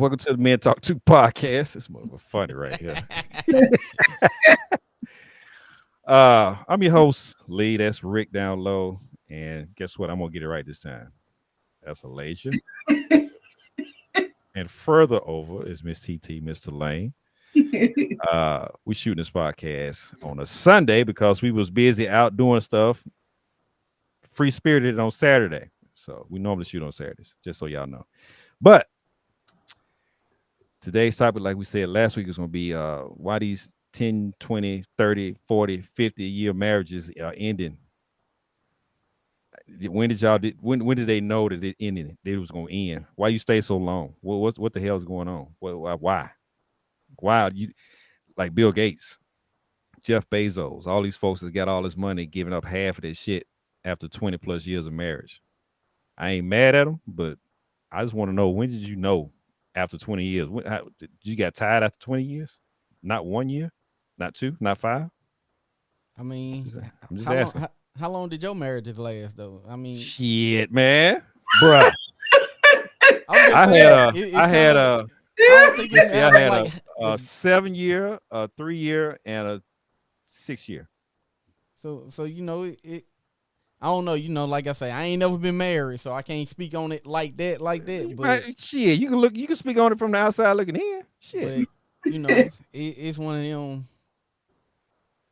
Welcome to the Men Talk 2 podcast. It's more funny right here. I'm your host, Lee. That's Rick down low. And guess what? I'm gonna get it right this time. That's Alasia. And further over is Miss TT, Mr. Lane. We shooting this podcast on a Sunday because we was busy out doing stuff, free spirited on Saturday. So we normally shoot on Saturdays, just so y'all know. But today's topic, like we said last week, is going to be why these 10, 20, 30, 40, 50-year marriages are ending. When did y'all when did they know that it ended? That it was going to end? Why you stay so long? What the hell is going on? Why? Why you like Bill Gates, Jeff Bezos, all these folks that got all this money giving up half of their shit after 20 plus years of marriage? I ain't mad at them, but I just want to know, when did you know after 20 years? Did you got tired after 20 years? Not 1 year? Not two? Not five? I mean, I'm just asking. How long did your marriages last, though? I mean, shit, man, bruh. I had a 7 year, a 3 year, and a 6 year. So you know it. I don't know. You know, like I say, I ain't never been married, so I can't speak on it like that. But right, shit, you can speak on it from the outside looking in. Shit, but, you know, it's one of them.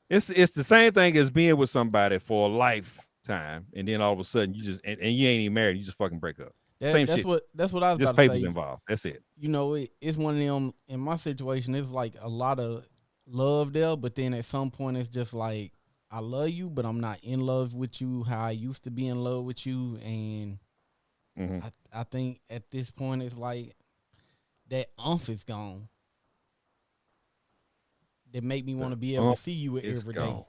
It's the same thing as being with somebody for a lifetime, and then all of a sudden you just and you ain't even married, you just fucking break up. Same shit. That's what I was just about to papers say. involved. That's it. You know, it's one of them. In my situation, it's like a lot of love there, but then at some point, it's just like, I love you, but I'm not in love with you how I used to be in love with you, and I think at this point, it's like that is gone. That make me want to be able to see you every day.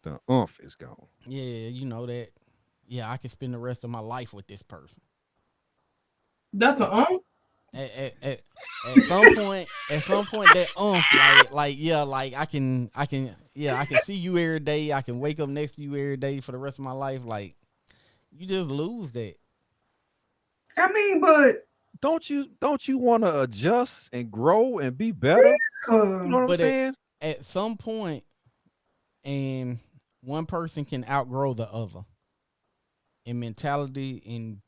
The is gone. Yeah, you know that. Yeah, I can spend the rest of my life with this person. That's an At some point, that like I can see you every day. I can wake up next to you every day for the rest of my life. Like, you just lose that. I mean, but don't you want to adjust and grow and be better? You know what I'm saying? At some point, and one person can outgrow the other in mentality, in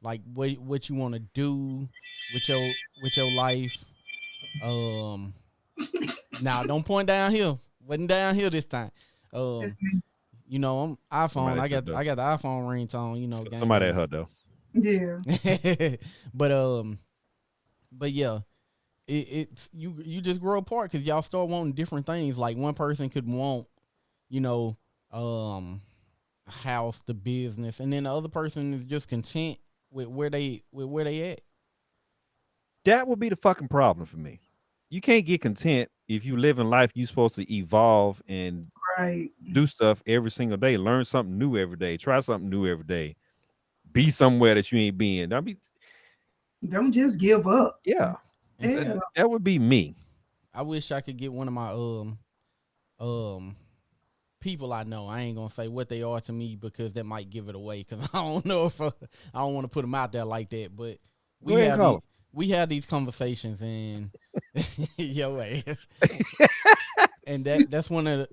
like what you want to do with your life. Now don't point down here. Wasn't down here this time. You know, I'm iPhone. I got the iPhone ringtone. You know, somebody at her though. Yeah. but yeah, it's you just grow apart because y'all start wanting different things. Like, one person could want, you know, house, the business, and then the other person is just content with where they at. That would be the fucking problem for me. You can't get content if you live in life. You're supposed to evolve and do stuff every single day. Learn something new every day. Try something new every day. Be somewhere that you ain't been. Don't just give up. Yeah. That would be me. I wish I could get one of my people I know. I ain't gonna say what they are to me because that might give it away. Because I don't know if I don't want to put them out there like that. But we had these conversations, and yo ass. And that's one of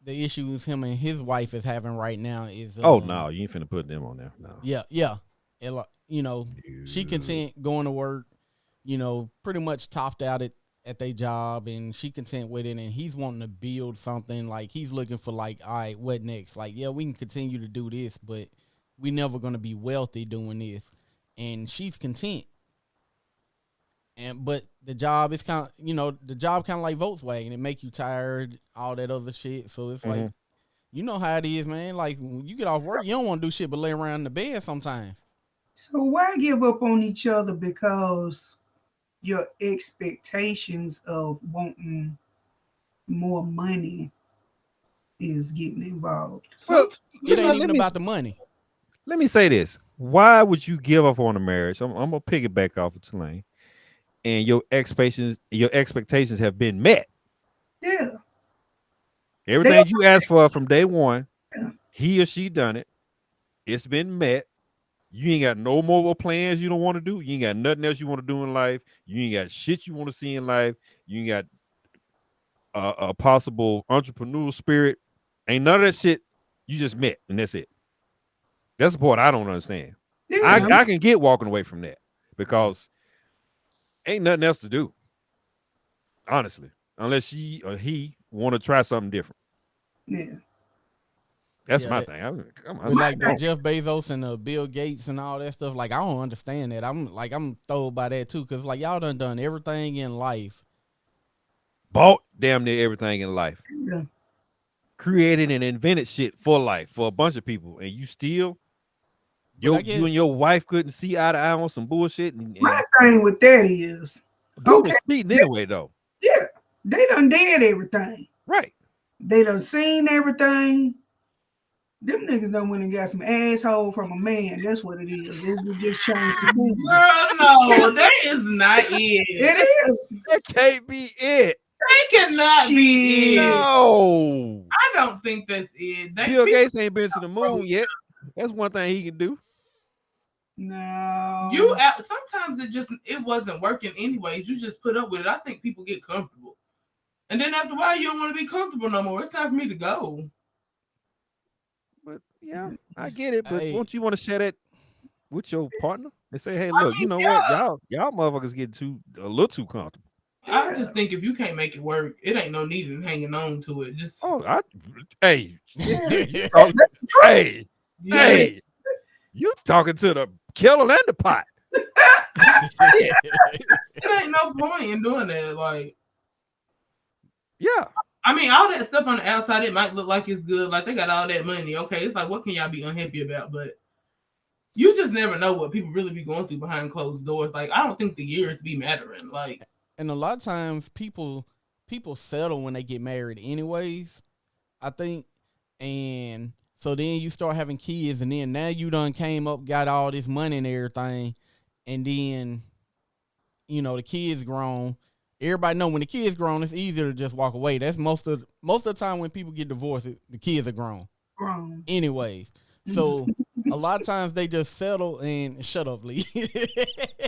the issues him and his wife is having right now. Is no, you ain't finna put them on there. No. Yeah. And, you know, she content going to work. You know, pretty much topped out at their job, and she content with it, and he's wanting to build something. Like, he's looking for, like, all right, what next? Like, yeah, we can continue to do this, but we never going to be wealthy doing this. And she's content. But the job is kind of, you know, like Volkswagen. It make you tired, all that other shit. So it's like, you know how it is, man. Like, when you get off work, you don't want to do shit but lay around in the bed sometimes. So why give up on each other because your expectations of wanting more money is getting involved? Well, it ain't even about the money. Let me say this. Why would you give up on a marriage? I'm gonna piggyback off of Tulane. And your expectations have been met. Yeah. Everything you asked for from day one, he or she done it. It's been met. You ain't got no more plans you don't want to do. You ain't got nothing else you want to do in life. You ain't got shit you want to see in life. You ain't got a possible entrepreneurial spirit. Ain't none of that shit. You just met and that's it. That's the part I don't understand. Yeah, I can get walking away from that because ain't nothing else to do. Honestly, unless she or he want to try something different. yeah. That's my thing. With like the Jeff Bezos and Bill Gates and all that stuff, like I don't understand that. I'm thrilled by that too, because like y'all done everything in life. Bought damn near everything in life. Yeah. Created and invented shit for life for a bunch of people, and you still you and your wife couldn't see eye to eye on some bullshit. And my thing with that is, okay, cheating anyway though. Yeah, they done did everything. Right. They done seen everything. Them niggas done went and got some asshole from a man. That's what it is. It's just changed the movie. Girl, no, that is not it. It is. That can't be it. They cannot be it. No. I don't think that's it. Bill Gates ain't been to the moon yet. That's one thing he can do. No. Sometimes it wasn't working anyways. You just put up with it. I think people get comfortable. And then after a while, you don't want to be comfortable no more. It's time for me to go. But yeah, I get it. But won't you want to share that with your partner and say, hey, look, you know what? Y'all motherfuckers get a little too comfortable. I just think if you can't make it work, it ain't no need in hanging on to it. Just hey, you talking to the kettle and the pot. It ain't no point in doing that. Like, yeah. I mean, all that stuff on the outside, it might look like it's good. Like they got all that money. Okay, it's like, what can y'all be unhappy about? But you just never know what people really be going through behind closed doors. Like, I don't think the years be mattering. Like, and a lot of times people settle when they get married anyways, I think. And so then you start having kids, and then now you done came up, got all this money and everything, and then, you know, the kids grown. Everybody know when the kids grown, it's easier to just walk away. That's most of the time when people get divorced, the kids are grown. Anyways. So a lot of times they just settle and shut up, Lee.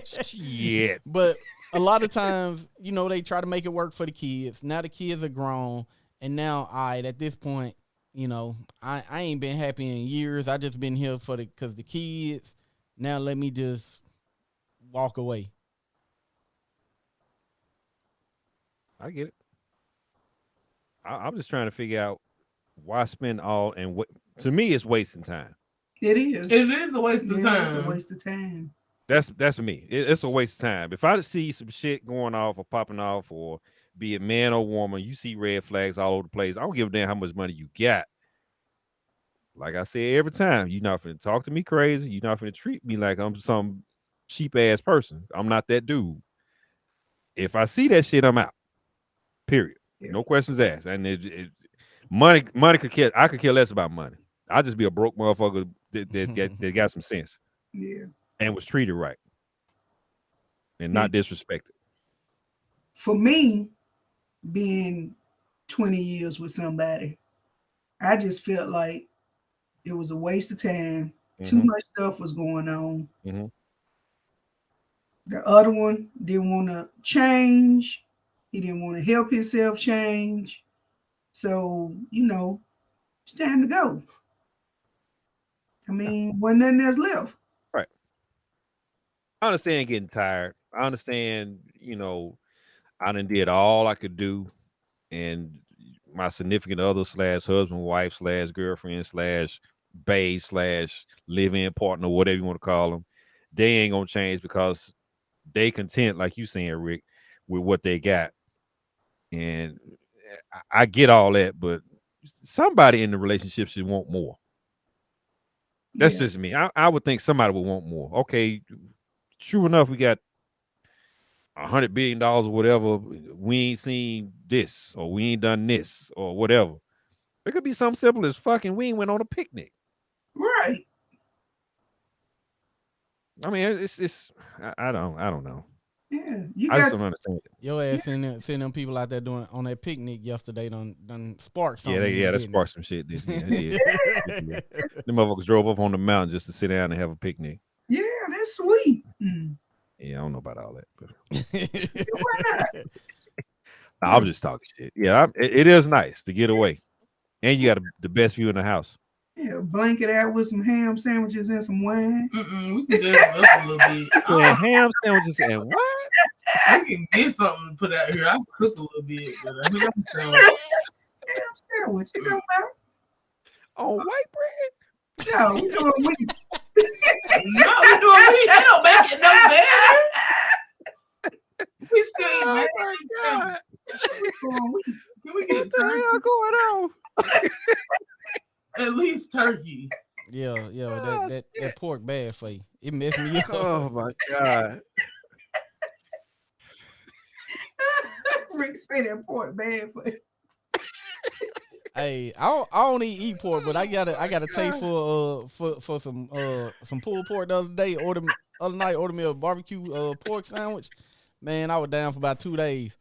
Shit. But a lot of times, you know, they try to make it work for the kids. Now the kids are grown, and now at this point, you know, I ain't been happy in years. I just been here because the kids. Now let me just walk away. I get it. I'm just trying to figure out why spend all and what. To me, it's wasting time. It is. It is a waste of time. It's a waste of time. That's me. It's a waste of time. If I see some shit going off or popping off, or be it man or woman, you see red flags all over the place. I don't give a damn how much money you got. Like I say every time, you're not finna talk to me crazy. You're not finna treat me like I'm some cheap ass person. I'm not that dude. If I see that shit, I'm out. Period. Yeah. No questions asked. And money could care. I could care less about money. I'll just be a broke motherfucker that got some sense. Yeah. And was treated right. And not disrespected. For me, being 20 years with somebody, I just felt like it was a waste of time. Mm-hmm. Too much stuff was going on. Mm-hmm. The other one didn't want to change. He didn't want to help himself change. So, you know, it's time to go. I mean, wasn't nothing else left. Right. I understand getting tired. I understand, you know, I done did all I could do. And my significant other / husband, wife / girlfriend / bae / live-in partner, whatever you want to call them, they ain't going to change because they content, like you saying, Rick, with what they got. And I get all that, but somebody in the relationship should want more. That's just me. I would think somebody would want more. Okay, true enough, we got $100 billion or whatever. We ain't seen this, or we ain't done this, or whatever. It could be something simple as fucking we ain't went on a picnic. Right. I mean, it's I don't know. Yeah, I just don't understand it. Your ass seeing them people out there doing on that picnic yesterday done sparked something. That sparked some shit. Them motherfuckers drove up on the mountain just to sit down and have a picnic. Yeah, that's sweet. Mm. Yeah, I don't know about all that, but Why not? I'm just talking shit. Yeah, it is nice to get away, and you got the best view in the house. Yeah, blanket out with some ham sandwiches and some wine. We can just up a little bit. So ham sandwiches and what? We can get something to put out here. I cook a little bit, but ham sandwich. Ham sandwich, you know about? On white bread? No, we doing wheat. No, we doing wheat. They don't make it no better. We still eat Oh that. my god! We doing wheat. Can we get What a the turkey? hell going on? At least turkey. Yeah, Oh, that pork bad for you. It messed me up. Oh my god! Rick said that pork bad for you. Hey, I don't eat pork, but I got a taste for some pulled pork the other day. Other night ordered me a barbecue pork sandwich. Man, I was down for about 2 days.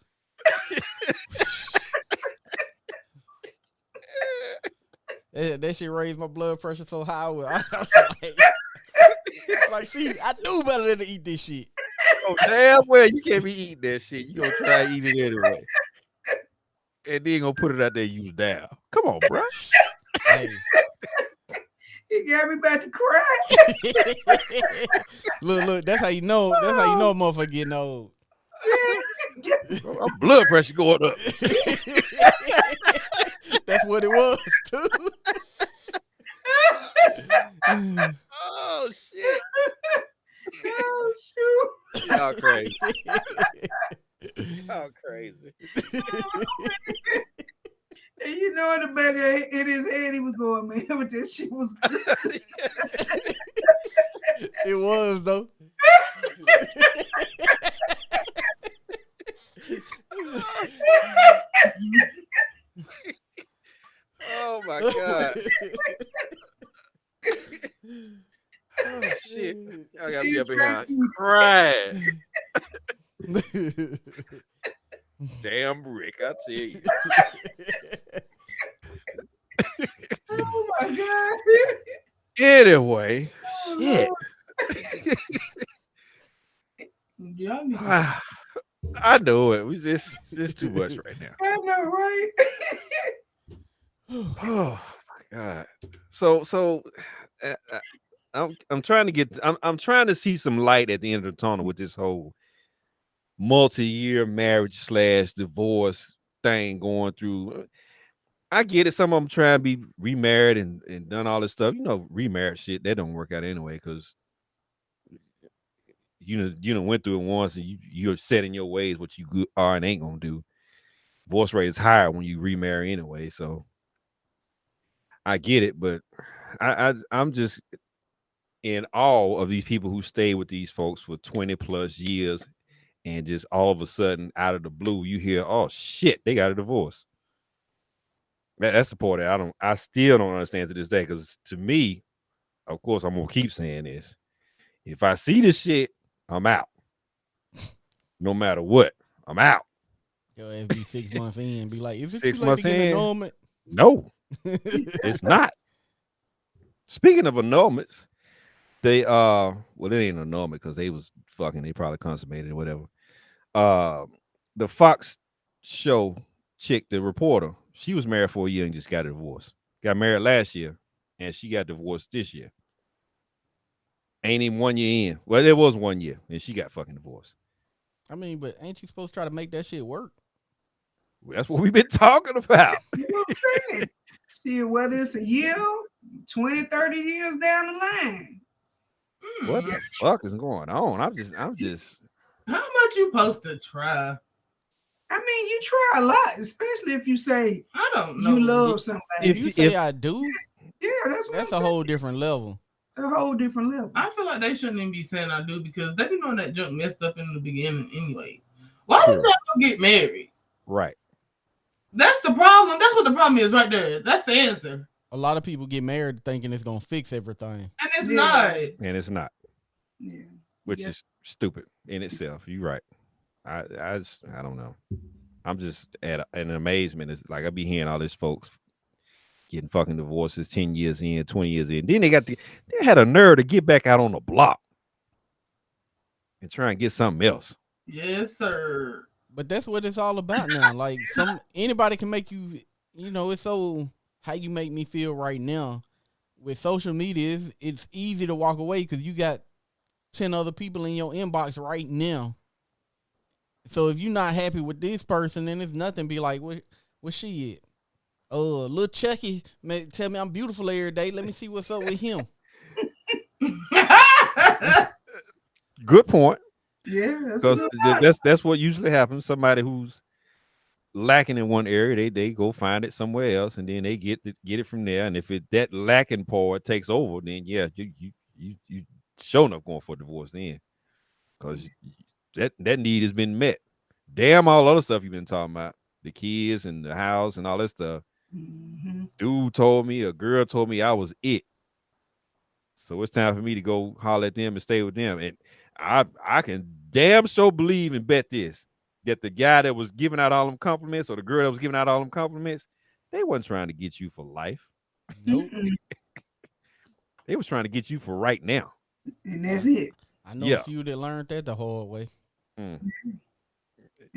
That shit raised my blood pressure so high. I was like, see, I knew better than to eat this shit. Oh damn well, you can't be eating that shit. You gonna try to eat it anyway, and then gonna put it out there. You was down. Come on, bro. Hey. He got me about to cry. Look, that's how you know. That's how you know a motherfucker getting old. My blood pressure going up. That's what it was too. Oh shit! Oh shoot. Y'all crazy. Y'all crazy. And you know, in the back of in his head, he was going, man, but this shit was good. It was though. Oh my god. Oh shit. Y'all gotta be up in here crying. Damn Rick, I tell you. Oh my god. Anyway, shit. Y'all need to I know it. We just too much right now. I know, right? Oh my god. So I'm trying to get I'm trying to see some light at the end of the tunnel with this whole multi-year marriage / divorce thing going through. I get it. Some of them trying to be remarried and done all this stuff. You know, remarried shit that don't work out anyway because you know went through it once and you're set in your ways what you are and ain't gonna do. Divorce rate is higher when you remarry anyway, so I get it, but I'm just in awe of these people who stay with these folks for 20 plus years and just all of a sudden out of the blue you hear, oh shit, they got a divorce. That's the part that I still don't understand to this day, because to me, of course, I'm gonna keep saying this. If I see this shit, I'm out. No matter what, I'm out. Yo, ass be 6 months in, be like, is it 6 too late months to get an in? annulment? No, it's not. Speaking of annulments, they well, it ain't an annulment because they was fucking, they probably consummated or whatever. The Fox show chick, the reporter, she was married for a year and just got a divorce. Got married last year and she got divorced this year. Ain't even 1 year in. Well, it was 1 year and she got fucking divorced. I mean, but ain't you supposed to try to make that shit work? Well, that's what we've been talking about. You know what I'm saying? Shit, whether it's a year, 20, 30 years down the line. What the fuck is going on? I'm just How much you supposed to try? I mean, you try a lot, especially if you say I don't know. you love somebody. If you say I do, Yeah, that's what that's I'm a saying. whole different level. It's a whole different level. I feel like they shouldn't even be saying I do because they be knowing that junk messed up in the beginning anyway. Why would y'all get married? Right. That's the problem. That's what the problem is right there. That's the answer. A lot of people get married thinking it's gonna fix everything. And it's Yeah. not. And it's not. Yeah. Which Yeah. is stupid in itself. You're right. I don't know. I'm just at an amazement. It's like I be hearing all these folks getting fucking divorces 10 years in, 20 years in. Then they had a nerve to get back out on the block and try and get something else. Yes, sir. But that's what it's all about now. Like anybody can make you, it's so how you make me feel right now. With social media, it's easy to walk away because you got 10 other people in your inbox right now. So if you're not happy with this person, then it's nothing. Be like, where she at? Little Chucky tell me I'm beautiful every day. Let me see what's up with him. Good point. Yeah, that's what usually happens. Somebody who's lacking in one area, they go find it somewhere else, and then they get it from there. And if that lacking part takes over, then yeah, you showing up going for a divorce then, because that need has been met. Damn, all other stuff you've been talking about, the kids and the house and all that stuff. Mm-hmm. Dude told me, a girl told me I was it. So it's time for me to go holler at them and stay with them. And I can damn so believe and bet this, that the guy that was giving out all them compliments, or the girl that was giving out all them compliments, they wasn't trying to get you for life. Nope. They was trying to get you for right now. And that's it. I know a few that learned that the hard way. And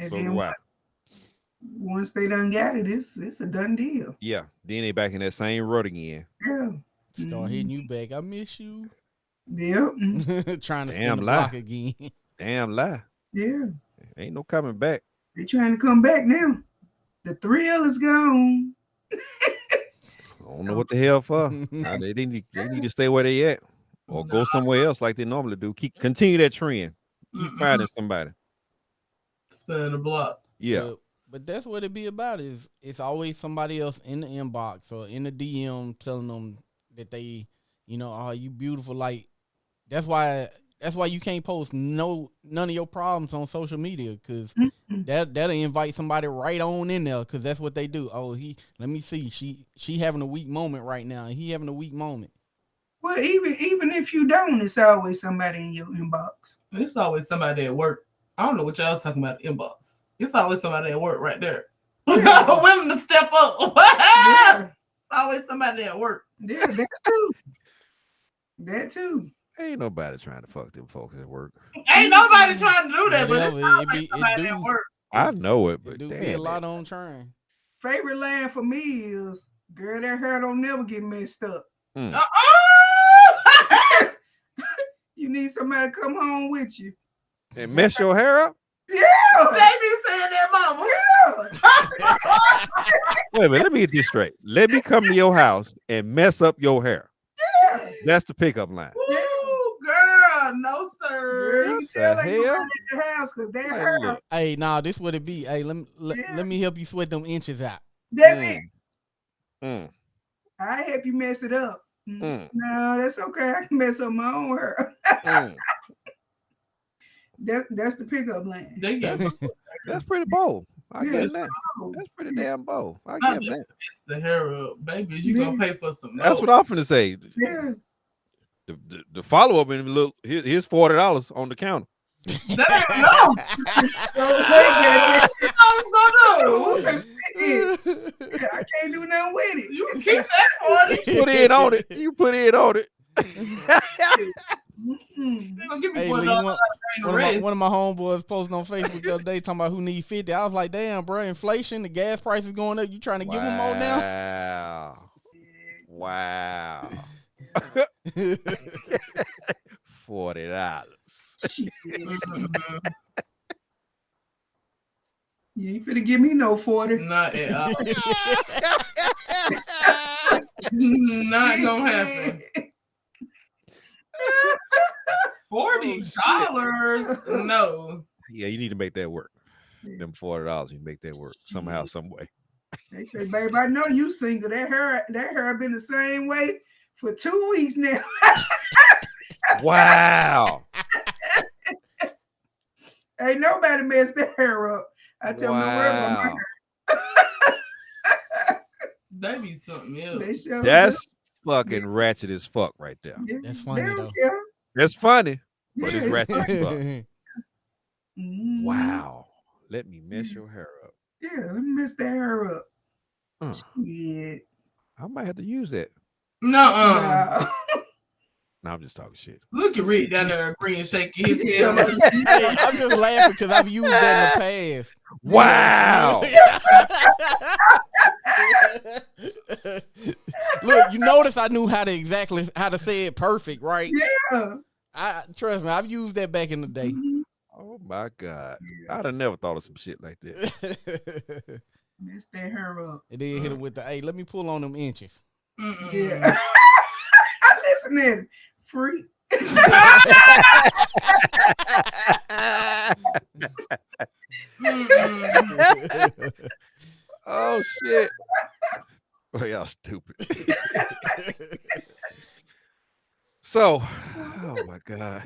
so do I. Once they done got it, it's a done deal. Yeah. Then they back in that same rut again. Yeah. Start hitting you back. I miss you. Yep. Trying to spin the block again. Damn lie. Yeah. Ain't no coming back. They trying to come back now. The thrill is gone. I don't know what the hell for. They need to stay where they at, or go somewhere else like they normally do. Continue that trend. Keep finding somebody. Spin the block. Yeah. But that's what it be about. It's always somebody else in the inbox or in the DM telling them that they, oh, you beautiful. Like that's why you can't post none of your problems on social media, because that'll invite somebody right on in there, because that's what they do. Oh, let me see, she having a weak moment right now, and he having a weak moment. Well, even if you don't, it's always somebody in your inbox. It's always somebody at work. I don't know what y'all talking about inbox. It's always somebody at work right there. Yeah. Willing to step up. Yeah. It's always somebody at work. Yeah, that too. That too. Ain't nobody trying to fuck them folks at work. Ain't nobody trying to do that, but it somebody at work. I know it, but do damn, be a lot on train. Favorite line for me is, girl, that hair don't never get messed up. You need somebody to come home with you. And mess your hair up? Yeah. They be saying that, mama. Yeah. Wait a minute, let me get this straight. Let me come to your house and mess up your hair. Yeah. That's the pickup line. Ooh, girl, no sir. Girl, you tell The that nobody at the house, because that hair. Hey, nah, this would it be. Hey, let me help you sweat them inches out. That's it. Mm. I help you mess it up. No, that's okay. I can mess up my own hair. That's the pickup line. That's pretty bold. I Yeah, get that. That's pretty damn bold. I get that. It's the hair up, baby. You gonna pay for some. That's what I'm finna say. Yeah. The follow up and look, here's $40 on the counter. That ain't no. I can't do nothing with it. You can keep that for Put it on it. You put it on it. Hey, one of my homeboys posted on Facebook the other day talking about who need 50. I was like, damn, bro, inflation, the gas prices going up. You trying to give them more now? Wow. $40. You ain't finna give me no 40. Not at all. Not gonna happen. $40? No. Yeah, you need to make that work. Them $40, you make that work somehow, some way. They say, babe, I know you single. That hair been the same way for 2 weeks now. Wow. Ain't nobody messed that hair up. I tell them, don't worry about my hair. That be something else. That's fucking ratchet as fuck right there. Yeah, That's funny, though. Yeah. That's funny, but Yeah. it's ratchet as fuck. Mm. Wow. Let me mess your hair up. Yeah, let me mess that hair up. Yeah. I might have to use that. No. No, I'm just talking shit. Look at Rick down there agreeing, shaking his head. Hey, I'm just laughing because I've used that in the past. Wow. Look, you notice I knew how to say it perfect, right? Yeah. Trust me, I've used that back in the day. Oh my God. I'd have never thought of some shit like that. Mess that hair up. And then hit him with the, hey, let me pull on them inches. Yeah. Listening, freak. Oh shit. Oh, y'all stupid. So, oh my God.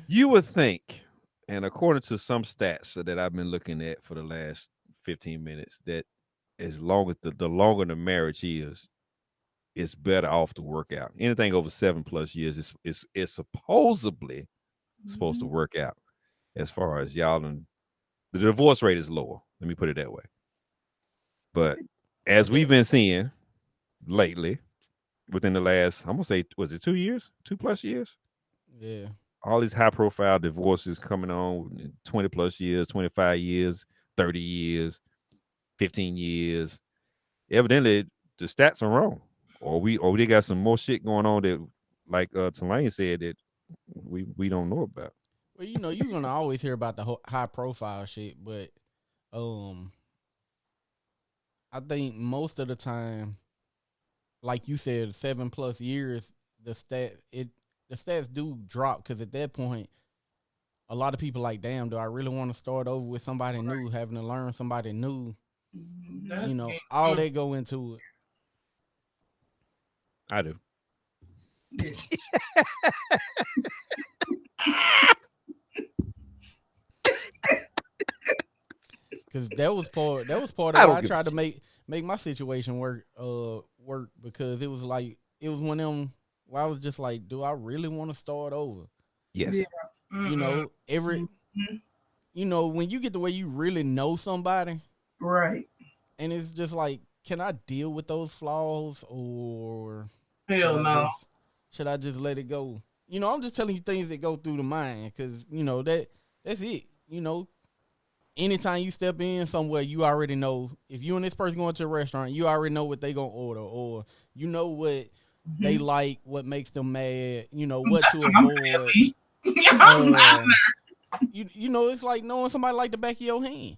You would think, and according to some stats that I've been looking at for the last 15 minutes, that as long as the longer the marriage is, it's better off to work out. Anything over 7+ years is supposedly supposed to work out. As far as y'all, and the divorce rate is lower. Let me put it that way. But as we've been seeing lately, within the last, I'm gonna say, was it 2 years, 2+ years? Yeah. All these high profile divorces coming on 20+ years, 25 years, 30 years, 15 years. Evidently, the stats are wrong. Or they got some more shit going on that, like Tulane said, that we don't know about. Well, you know, you're gonna always hear about the high profile shit, but I think most of the time, like you said, 7+ years, the stats do drop, because at that point, a lot of people like, damn, do I really want to start over with somebody new, having to learn somebody new? You know, all that go into it. I do. Because that was part of why I tried to make my situation work because it was one of them where I was just like, do I really want to start over? Yes. Yeah. You know, you know, when you get the way you really know somebody, right, and it's just like, can I deal with those flaws, or hell no? Should I just let it go? You know, I'm just telling you things that go through the mind, because you know that's it. You know, anytime you step in somewhere, you already know, if you and this person going to a restaurant, you already know what they gonna order, or you know what they like, what makes them mad, you know what to avoid. You know, it's like knowing somebody like the back of your hand,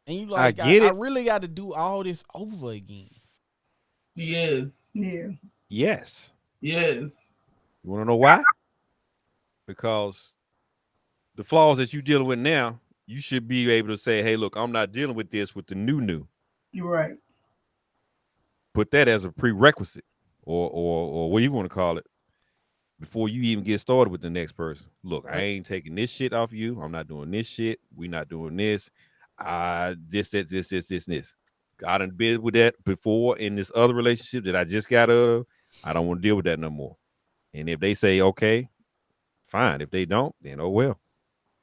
and you like, I really got to do all this over again. Yes. Yeah. Yes. Yes. You want to know why? Because the flaws that you're dealing with now, you should be able to say, hey, look, I'm not dealing with this with the new. You're right. Put that as a prerequisite, or what you want to call it, before you even get started with the next person. Look, I ain't taking this shit off you. I'm not doing this shit. We not doing this. This. I done been with that before in this other relationship that I just got out of. I don't want to deal with that no more. And if they say, okay, fine. If they don't, then oh well.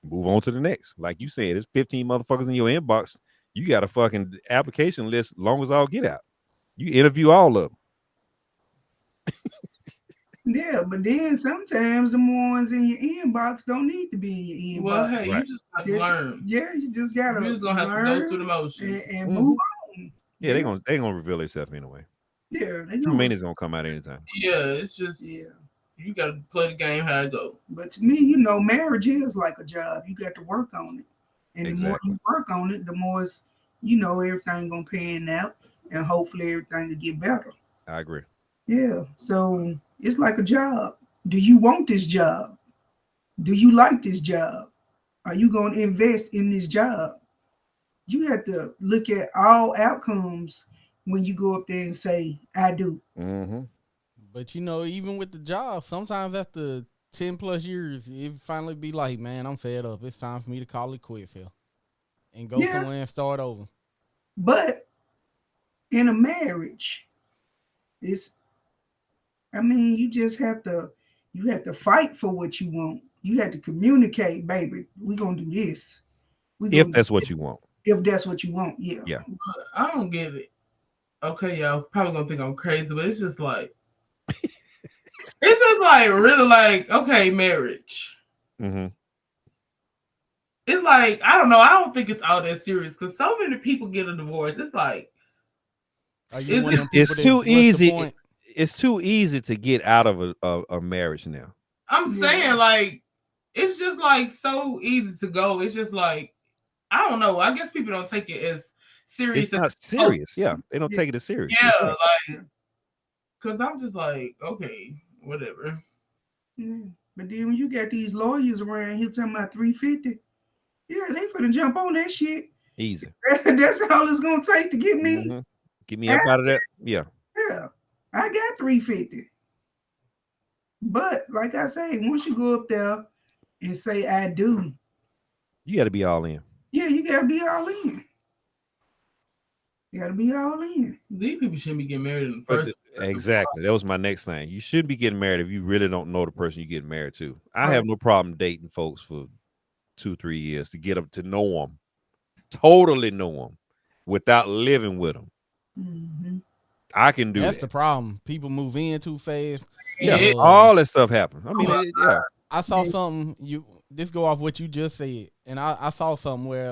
Move on to the next. Like you said, there's 15 motherfuckers in your inbox. You got a fucking application list long as all get out. You interview all of them. Yeah, but then sometimes the ones in your inbox don't need to be in your inbox. Well, hey, you just got to learn. Yeah, you just gotta. You're just gonna have to go through the motions and move on. Yeah, they gonna reveal themselves anyway. Yeah, True meaning's gonna come out anytime. Yeah, it's just you gotta play the game how it go. But to me, you know, marriage is like a job. You got to work on it, and the more you work on it, the more it's, you know, everything gonna pan out, and hopefully everything will get better. I agree. Yeah, so it's like a job. Do you want this job? Do you like this job? Are you going to invest in this job? You have to look at all outcomes when you go up there and say, I do. Mm-hmm. But, you know, even with the job, sometimes after 10+ years, it finally be like, man, I'm fed up. It's time for me to call it quits here and go somewhere and start over. But in a marriage, you just have to fight for what you want. You have to communicate, baby. We're going to do this. If that's what you want. If that's what you want, yeah. But I don't get it. okay, y'all probably gonna think I'm crazy, but it's just like, it's just like really like, okay, marriage. Mm-hmm. It's like, I don't know. I don't think it's all that serious because so many people get a divorce. It's like, it's too easy. It's too easy to get out of a marriage now. I'm saying, like, it's just like so easy to go. It's just like, I don't know. I guess people don't take it as serious. It's not serious. Yeah, they don't take it as serious. Yeah, like, because I'm just like, okay, whatever. Yeah. But then when you got these lawyers around here talking about 350, yeah, they finna jump on that shit. Easy. That's all it's gonna take to get me. Mm-hmm. Get me up out of that. Yeah. Yeah. I got 350. But like I say, once you go up there and say I do, you got to be all in. Yeah, you gotta be all in. You gotta be all in. These people shouldn't be getting married in the first. Exactly. That was my next thing. You shouldn't be getting married if you really don't know the person you're getting married to. I have no problem dating folks for 2-3 years to get them to know them, totally know them, without living with them. Mm-hmm. I can do That's that. the problem. People move in too fast. Yeah, all that stuff happens. I mean, yeah. I saw something. This go off what you just said, and I saw something where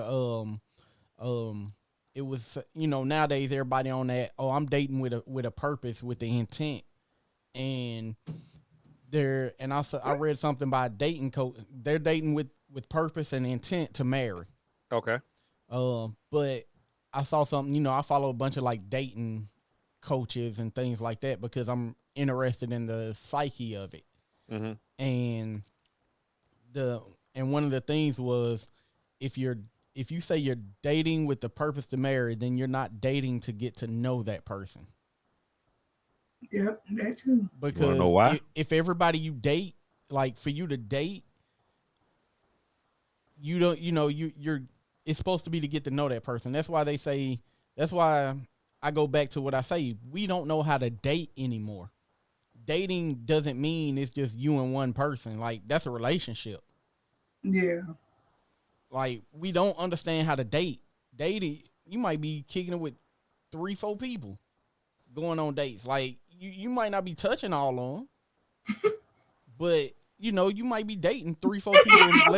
it was, nowadays everybody on that. Oh, I'm dating with a purpose, with the intent, and I read something by a dating coach. They're dating with purpose and intent to marry. Okay. But I saw something. I follow a bunch of like dating coaches and things like that because I'm interested in the psyche of it. Mm-hmm. And one of the things was if you say you're dating with the purpose to marry, then you're not dating to get to know that person. Yep, that too. Because you wanna know why? If everybody you date, like for you to date, you don't, you're it's supposed to be to get to know that person. That's why I go back to what I say. We don't know how to date anymore. Dating doesn't mean it's just you and one person. Like, that's a relationship. Yeah. Like, we don't understand how to date. Dating, you might be kicking it with 3-4 people going on dates. Like, you might not be touching all of them, but you might be dating 3-4 people. And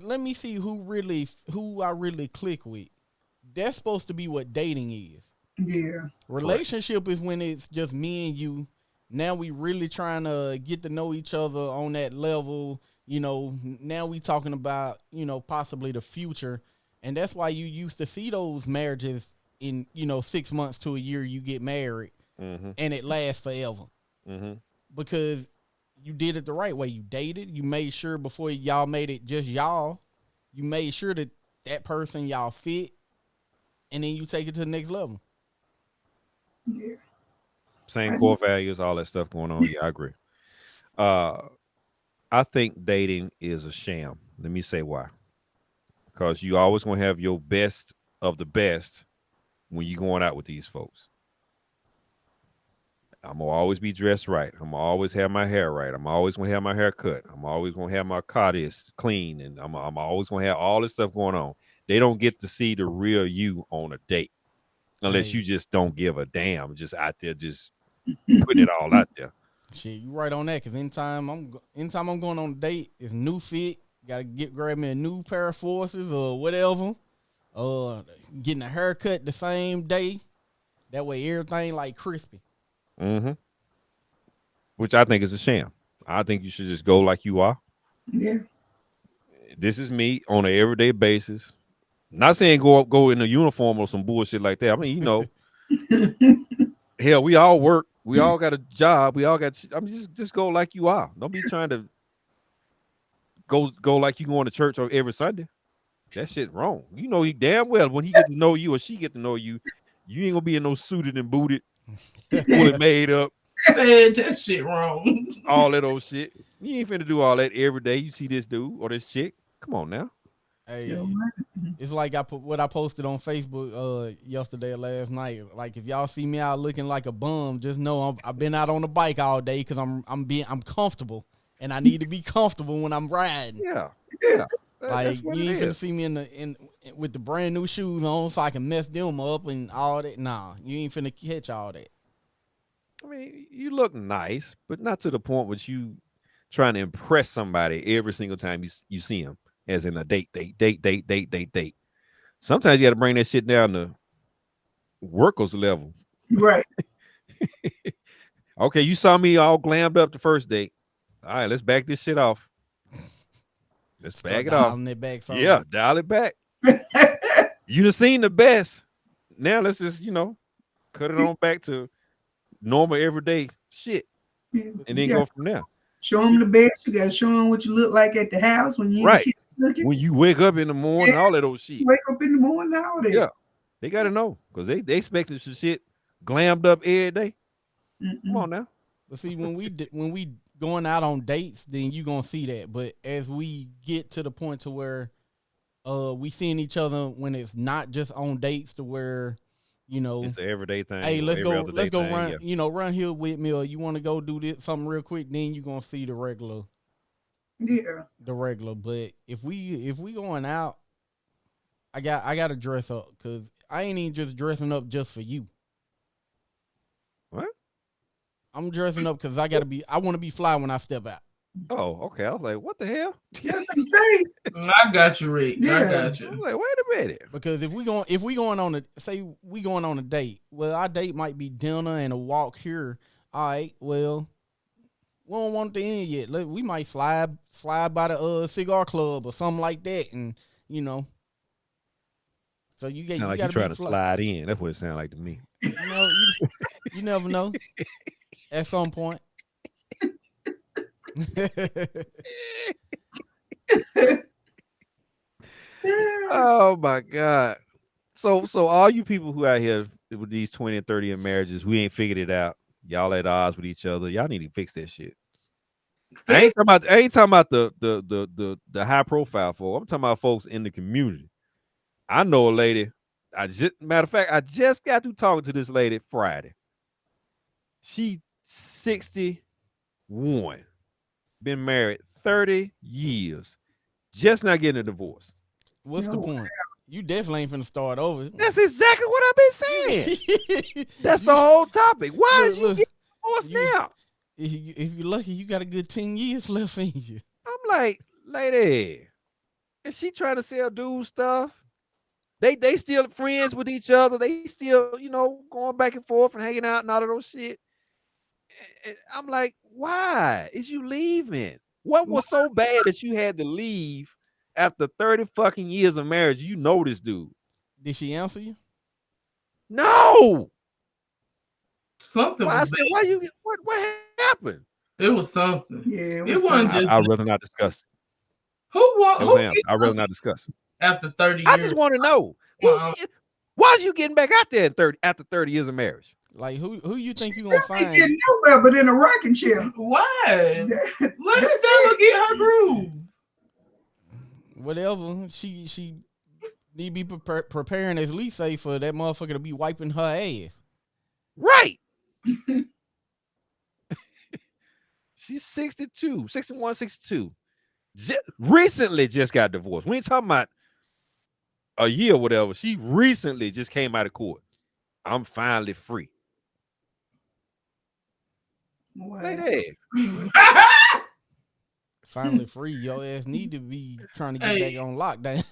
let me see who I really click with. That's supposed to be what dating is. Yeah. Relationship is when it's just me and you. Now we really trying to get to know each other on that level. Now we talking about, possibly the future. And that's why you used to see those marriages in, 6 months to a year, you get married, mm-hmm. and it lasts forever. Mm-hmm. Because you did it the right way. You dated. You made sure before y'all made it just y'all, you made sure that person y'all fit. And then you take it to the next level. Yeah. Same core values, all that stuff going on. Yeah, I agree. I think dating is a sham. Let me say why. Because you always going to have your best of the best when you're going out with these folks. I'm going to always be dressed right. I'm going to always have my hair right. I'm always going to have my hair cut. I'm always going to have my car clean. And I'm always going to have all this stuff going on. They don't get to see the real you on a date unless you just don't give a damn, just out there, just putting it all out there. Shit, you right on that. Because anytime I'm going on a date, it's new fit. Got to grab me a new pair of forces or whatever. Getting a haircut the same day. That way everything like crispy. Mm-hmm. Which I think is a sham. I think you should just go like you are. Yeah. This is me on an everyday basis. Not saying go in a uniform or some bullshit like that. I mean, hell, we all work. We all got a job. We all got. I mean, just go like you are. Don't be trying to go like you going to church every Sunday. That shit wrong. You damn well when he get to know you or she get to know you, you ain't gonna be in no suited and booted, fully made up. Said that shit wrong. All that old shit. You ain't finna do all that every day. You see this dude or this chick. Come on now. Hey, it's like what I posted on Facebook yesterday or last night. Like, if y'all see me out looking like a bum, just know I've been out on the bike all day because I'm comfortable, and I need to be comfortable when I'm riding. Yeah. Like, you ain't finna see me in with the brand new shoes on so I can mess them up and all that. Nah, you ain't finna catch all that. I mean, you look nice, but not to the point where you trying to impress somebody every single time you see them, as in a date. Sometimes you got to bring that shit down to workers level. Right. Okay, you saw me all glammed up the first date. All right, let's back this shit off. Let's back it off. Yeah, dial it back. You done seen the best. Now let's just, cut it on back to normal everyday shit. And then go from there. Show them the best. You got to show them what you look like at the house when you in the kitchen cooking. When you wake up in the morning, all that old shit. Wake up in the morning, all that. Yeah. They got to know because they expecting some shit glammed up every day. Come on now. But see, when we going out on dates, then you gonna see that. But as we get to the point to where we seeing each other when it's not just on dates to where, it's an everyday thing. Hey, let's go run, yeah. Run here with me, or you want to go do this something real quick, then you gonna see the regular. Yeah. The regular. But if we going out, I gotta dress up because I ain't even just dressing up just for you. What? I'm dressing up because I want to be fly when I step out. Oh, okay. I was like, what the hell? I got you, Rick. Yeah. I got you. I was like, wait a minute. Because if we going on a date, well, our date might be dinner and a walk here. All right, well, we don't want it to end yet. We might slide by the cigar club or something like that, and So you sound like you trying to slide in. That's what it sounds like to me. You never know. At some point. Oh my God. So all you people who out here with these 20 and 30 year marriages, we ain't figured it out. Y'all at odds with each other. Y'all need to fix that shit. I ain't talking about the high profile folks. I'm talking about folks in the community. I know a lady. Matter of fact, I just got through talking to this lady Friday. She 61, been married 30 years, just not getting a divorce. What's the point? You definitely ain't finna start over. That's exactly what I've been saying. That's the whole topic. Why is you getting divorced now? If you're lucky, you got a good 10 years left in you. I'm like, lady, is she trying to sell dude stuff? They still friends with each other. They still, going back and forth and hanging out and all of those shit. I'm like, why is you leaving? What was so bad that you had to leave after 30 fucking years of marriage? You know this dude. Did she answer you? No. Something. Why what happened? It was something. Yeah, it wasn't just. I'd rather not discuss it. I'd rather not discuss it. After 30 years. I just want to know. Why is you getting back out there after 30 years of marriage? Like who you think you gonna find? Getting nowhere but in a rocking chair. Why? Let Stella get her groove. Whatever. She need to be preparing, as Lee say, for that motherfucker to be wiping her ass. Right. She's 62, 61, 62. Recently just got divorced. We ain't talking about a year or whatever. She recently just came out of court. I'm finally free. Lady. Finally free. Your ass need to be trying to get back on lockdown.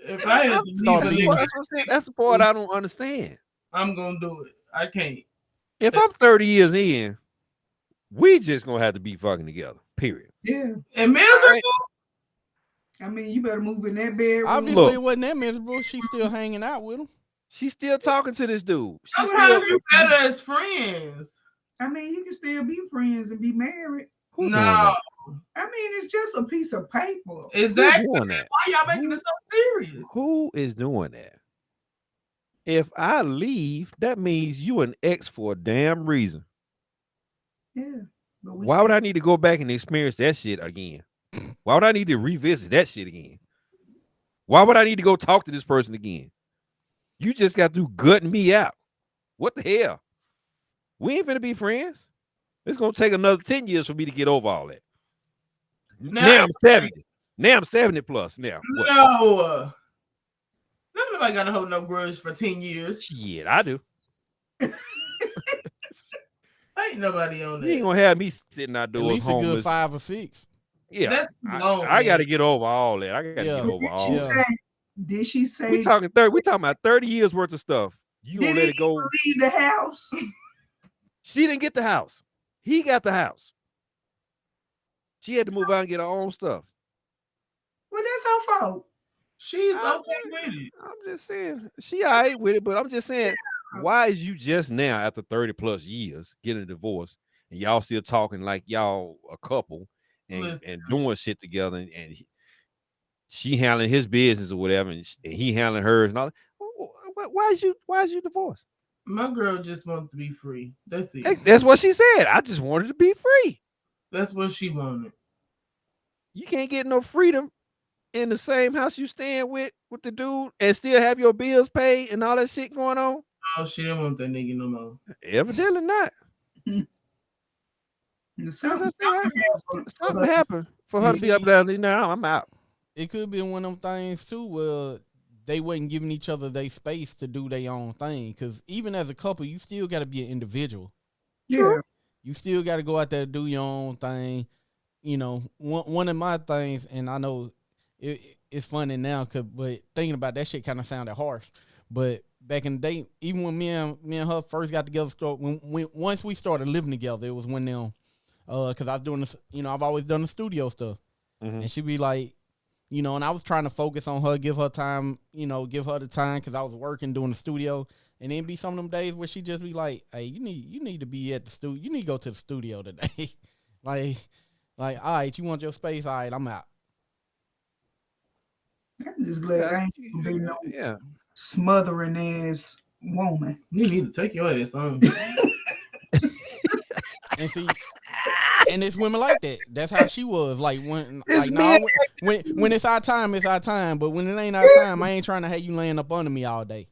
If I had to that's the part I don't understand. I'm gonna do it. I can't. If I'm 30 years in, we just gonna have to be fucking together. Period. Yeah. And miserable. I mean, you better move in that bedroom. Obviously, it wasn't that miserable. She's still hanging out with him. She's still talking to this dude. Sometimes you better as friends. I mean, you can still be friends and be married. No. I mean, it's just a piece of paper. Exactly. Why y'all making it so serious? Who is doing that? If I leave, that means you an ex for a damn reason. Yeah. Why would I need to go back and experience that shit again? Why would I need to revisit that shit again? Why would I need to go talk to this person again? You just got through gutting me out. What the hell? We ain't finna be friends. It's gonna take another 10 years for me to get over all that. Now I'm 70. Now I'm 70 plus. Now no. nobody got to hold no grudge for 10 years. Shit, I do. Ain't nobody on that. You ain't gonna have me sitting outdoors At least homeless. a good 5 or 6. Yeah, That's too long, I got to man. get over all that. I got to Yeah. get over all Did that. she say We talking about 30 years worth of stuff. You gonna did let he it go? leave the house? She didn't get the house. He got the house. She had to move out and get her own stuff. Well, that's her fault. She's I'm okay with it. just saying, she all right with it, but I'm just saying, why is you just now after 30 plus years getting a divorce and y'all still talking like y'all a couple and doing shit together and she handling his business or whatever and he handling hers and all that? Why is you divorced? My girl just wants to be free. That's it. That's what she said. I just wanted to be free. That's what she wanted. You can't get no freedom in the same house you staying with the dude and still have your bills paid and all that shit going on. Oh, she didn't want that nigga no more. Evidently not. Something happened for her to be up there. Now I'm out. It could be one of them things too where they wasn't giving each other their space to do their own thing. Because even as a couple, you still got to be an individual. Yeah. You still got to go out there and do your own thing. You know, one of my things, and I know it's funny now, but thinking about that shit kind of sounded harsh. But back in the day, even when me and her first got together, once we started living together, it was when them, because I was doing this, you know, I've always done the studio stuff, and she'd be like, you know, and I was trying to focus on her, give her time, you know, give her the time because I was working doing the studio, and then be some of them days where she just be like, hey, you need to be at the studio, you need to go to the studio today, like, all right, you want your space, all right, I'm out. I'm just glad I ain't gonna be no smothering ass woman. You need to take your ass on. And see, and it's women like that. That's how she was. Like when it's our time, it's our time. But when it ain't our time, I ain't trying to have you laying up under me all day.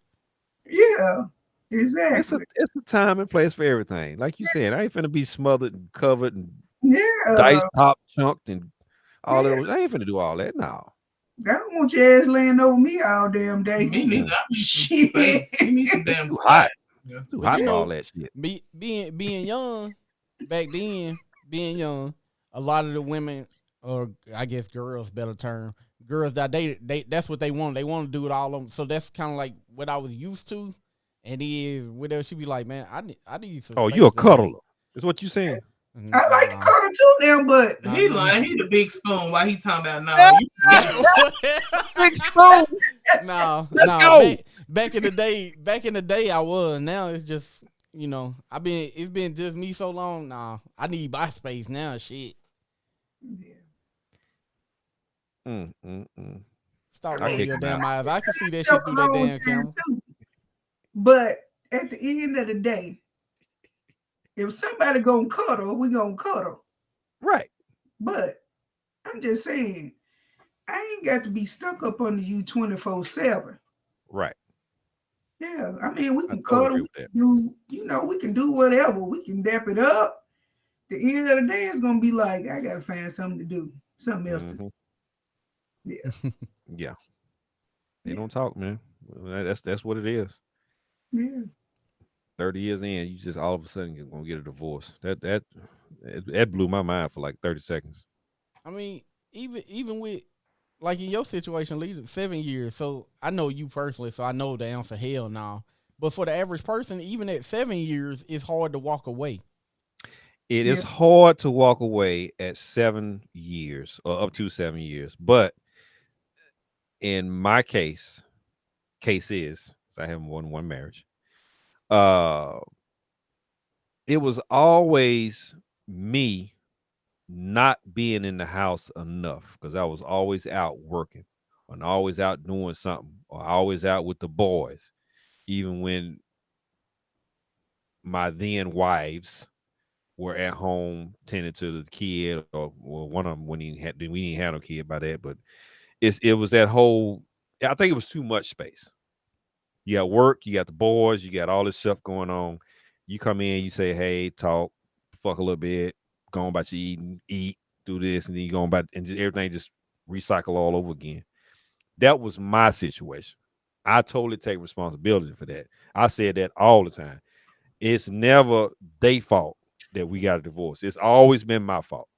Yeah, exactly. It's a time and place for everything. Like you said, I ain't finna be smothered and covered and Yeah. dice top chunked and all of those. I ain't finna do all that. No. I don't want your ass laying over me all damn day. Me neither. Shit. Give me some damn Too hot. Yeah. Too hot for all that shit. Being young, back then, being young, a lot of the women, or I guess girls, better term, girls that they that's what they want. They want to do it all of them. So that's kind of like what I was used to. And is whatever she be like, man, I need some. Oh, space you a today. cuddler. Is what you saying? I like to cuddle too now, but He lying. He the big spoon. Why he talking about no? Big spoon. No, Let's go. Back in the day, I was. Now it's just, you know, it's been just me so long. Nah, I need my space now. Shit. Stop rolling your damn eyes. I can see that shit through that damn camera. But at the end of the day, if somebody gonna cuddle, we gonna cuddle. Right. But I'm just saying, I ain't got to be stuck up under you 24/7. Right. Yeah, I mean, we can totally cuddle, we can do, you know, we can do whatever. We can dap it up. The end of the day, it's gonna be like, I gotta find something to do, something else to do. Yeah. Yeah. They don't talk, man. That's what it is. Yeah. 30 years in, you just all of a sudden you're gonna get a divorce. That blew my mind for like 30 seconds. I mean, even with, like in your situation, leading 7 years. So I know you personally, so I know the answer, hell no. But for the average person, even at 7 years, it's hard to walk away. It is hard to walk away at 7 years or up to 7 years. But in my case is, I have more than one marriage. It was always me not being in the house enough because I was always out working and always out doing something or always out with the boys, even when my then wives were at home tending to the kid, or one of them when we didn't have no kid by that, but it was that whole, I think it was too much space. You got work, you got the boys, you got all this stuff going on. You come in, you say, hey, talk, fuck a little bit, go on about your eating, eat, do this, and then you go on about, and just everything just recycle all over again. That was my situation. I totally take responsibility for that. I said that all the time. It's never their fault that we got a divorce. It's always been my fault.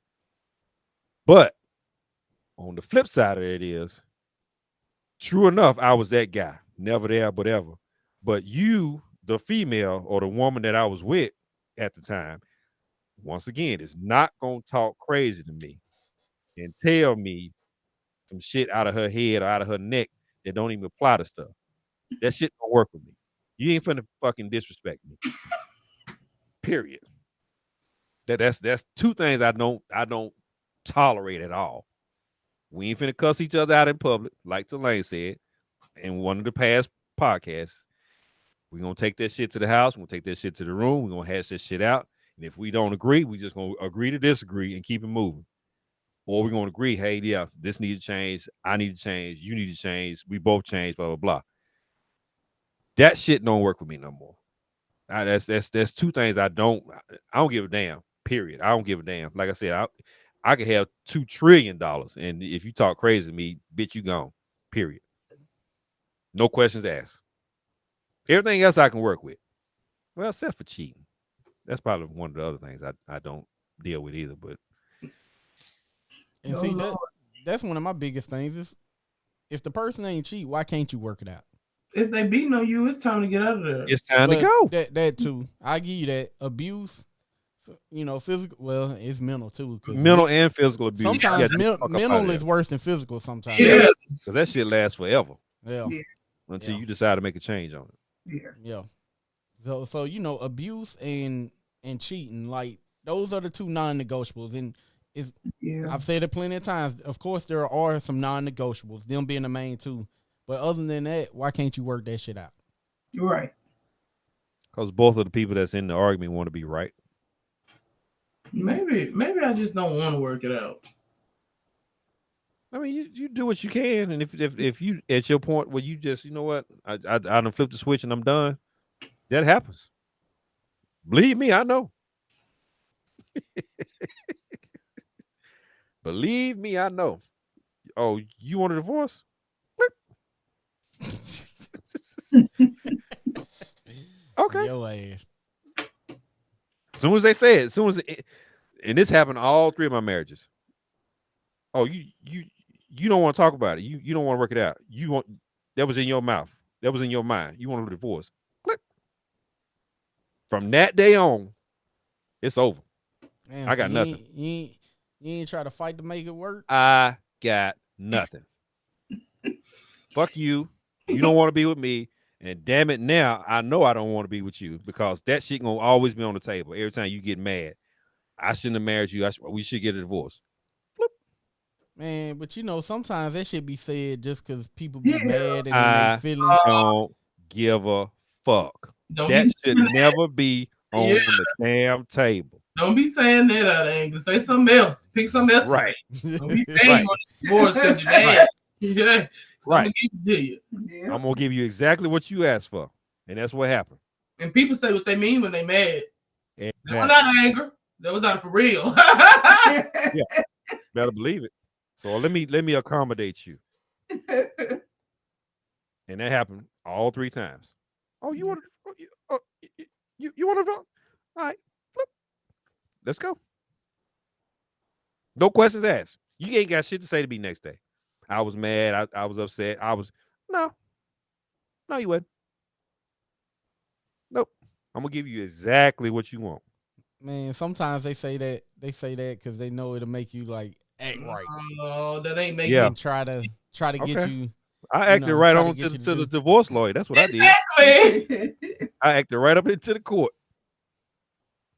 But on the flip side of it is, true enough, I was that guy. Never there, but ever. But you, the female or the woman that I was with at the time, once again, is not going to talk crazy to me and tell me some shit out of her head or out of her neck that don't even apply to stuff. That shit don't work with me. You ain't finna fucking disrespect me. Period. That's two things I don't tolerate at all. We ain't finna cuss each other out in public, like Tulane said in one of the past podcasts. We're gonna take that shit to the house, we're gonna take that shit to the room, we're gonna hash that shit out. And if we don't agree, we just gonna agree to disagree and keep it moving. Or we're gonna agree, hey, yeah, this needs to change, I need to change, you need to change, we both change, blah, blah, blah. That shit don't work with me no more. That's two things I don't give a damn. Period. I don't give a damn. Like I said, I could have $2 trillion, and if you talk crazy to me, bitch, you gone. Period. No questions asked. Everything else I can work with. Well, except for cheating. That's probably one of the other things I don't deal with either. But and see that's one of my biggest things is if the person ain't cheat, why can't you work it out? If they beating on you, it's time to get out of there. It's time to go. That too. I give you that. Abuse, physical. Well, it's mental too. Mental and physical abuse. Sometimes mental is worse than physical. Sometimes. Yeah. So that shit lasts forever. Yeah. Until you decide to make a change on Yeah. Yeah. So abuse and cheating, like those are the two non-negotiables, and I've said it plenty of times. Of course, there are some non-negotiables, them being the main two. But other than that, why can't you work that shit out? You're right. Because both of the people that's in the argument want to be right. Maybe I just don't want to work it out. I mean, you do what you can, and if you at your point where you just, you know what, I done flip the switch and I'm done, that happens. Believe me, I know. Believe me, I know. Oh, you want a divorce? Okay. Your ass. As soon as they say it, and this happened to all three of my marriages. Oh, you don't want to talk about it. You don't want to work it out. That was in your mouth. That was in your mind. You want a divorce. Click. From that day on, it's over. Man, I got nothing. You ain't try to fight to make it work? I got nothing. Fuck you. You don't want to be with me. And damn it, now I know I don't want to be with you because that shit gonna always be on the table. Every time you get mad, I shouldn't have married you. We should get a divorce. Flip. Man, but sometimes that should be said just because people be mad and I they feelings. don't give a fuck. That should never be on the damn table. Don't be saying that out of anger. Say something else. Pick something else. Right. Don't be saying you want a divorce because you're mad. Yeah. Right. I'm gonna give it to you. Yeah. I'm gonna give you exactly what you asked for, and that's what happened. And people say what they mean when they mad. Exactly. That was out of anger. That was out of for real. Yeah, better believe it. So let me accommodate you, and that happened all three times. Oh, you want you want to vote? All right, flip. Let's go. No questions asked. You ain't got shit to say to me next day. I was mad. I was upset. No, you wouldn't. Nope. I'm gonna give you exactly what you want. Man, sometimes they say that because they know it'll make you like act right. Oh, that ain't making and try to get you. I acted right on to the divorce lawyer. That's what I did. Exactly. I acted right up into the court.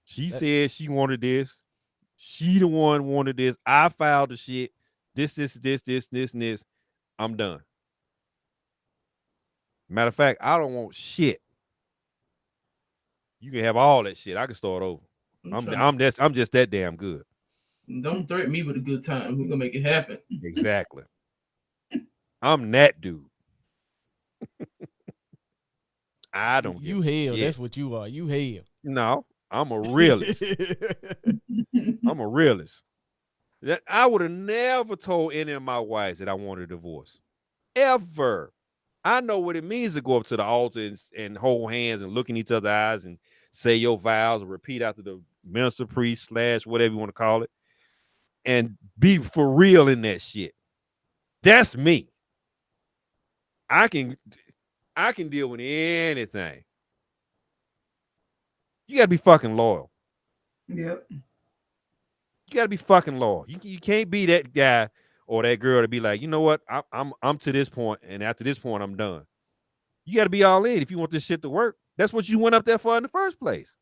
She said she wanted this. She the one wanted this. I filed the shit. This, and this. I'm done. Matter of fact, I don't want shit. You can have all that shit. I can start over. I'm just that damn good. Don't threaten me with a good time. We're gonna make it happen. Exactly. I'm that dude. I don't. You hell. That's what you are. You hell. No, I'm a realist. I'm a realist. That I would have never told any of my wives that I wanted a divorce. Ever. I know what it means to go up to the altar and hold hands and look in each other's eyes and say your vows and repeat after the minister, priest, / whatever you want to call it, and be for real in that shit. That's me. I can deal with anything. You gotta be fucking loyal. Yep. You gotta be fucking loyal. You can't be that guy or that girl to be like, you know what? I'm to this point, and after this point, I'm done. You gotta be all in if you want this shit to work. That's what you went up there for in the first place.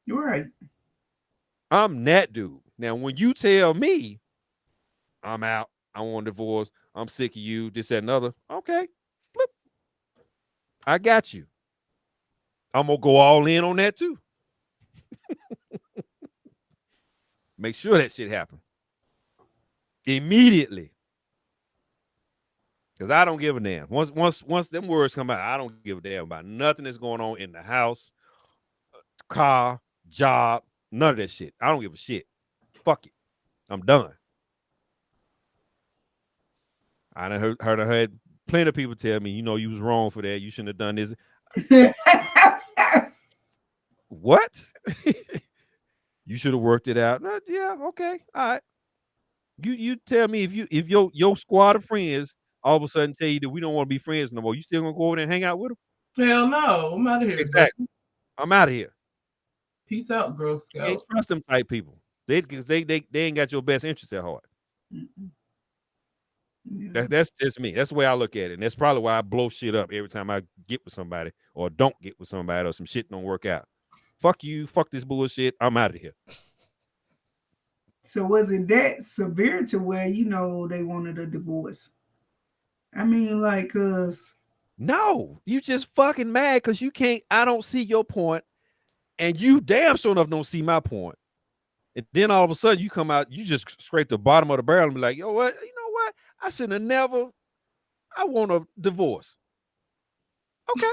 You're right. I'm that dude. Now, when you tell me I'm out, I want a divorce, I'm sick of you, this, that, and other, okay, flip. I got you. I'm gonna go all in on that too. Make sure that shit happen immediately. Because I don't give a damn. Once them words come out, I don't give a damn about nothing that's going on in the house, car, job, none of that shit. I don't give a shit. Fuck it. I'm done. I done heard plenty of people tell me, you know, you was wrong for that. You shouldn't have done this. What? You should have worked it out. Yeah, okay, all right. You tell me if your squad of friends all of a sudden tell you that we don't want to be friends no more, you still gonna go over there and hang out with them? Hell no, I'm out of here. Exactly. I'm out of here. Peace out, Girl You Scout. can't trust them type people. They ain't got your best interest at heart. Yeah. That's just me. That's the way I look at it. And that's probably why I blow shit up every time I get with somebody or don't get with somebody or some shit don't work out. Fuck you. Fuck this bullshit. I'm out of here. So was it that severe to where, you know, they wanted a divorce? I mean, like, cause no, you just fucking mad because you can't. I don't see your point, and you damn sure enough don't see my point. And then all of a sudden you come out, you just scrape the bottom of the barrel and be like, yo, what? You know what? I should have never. I want a divorce. Okay.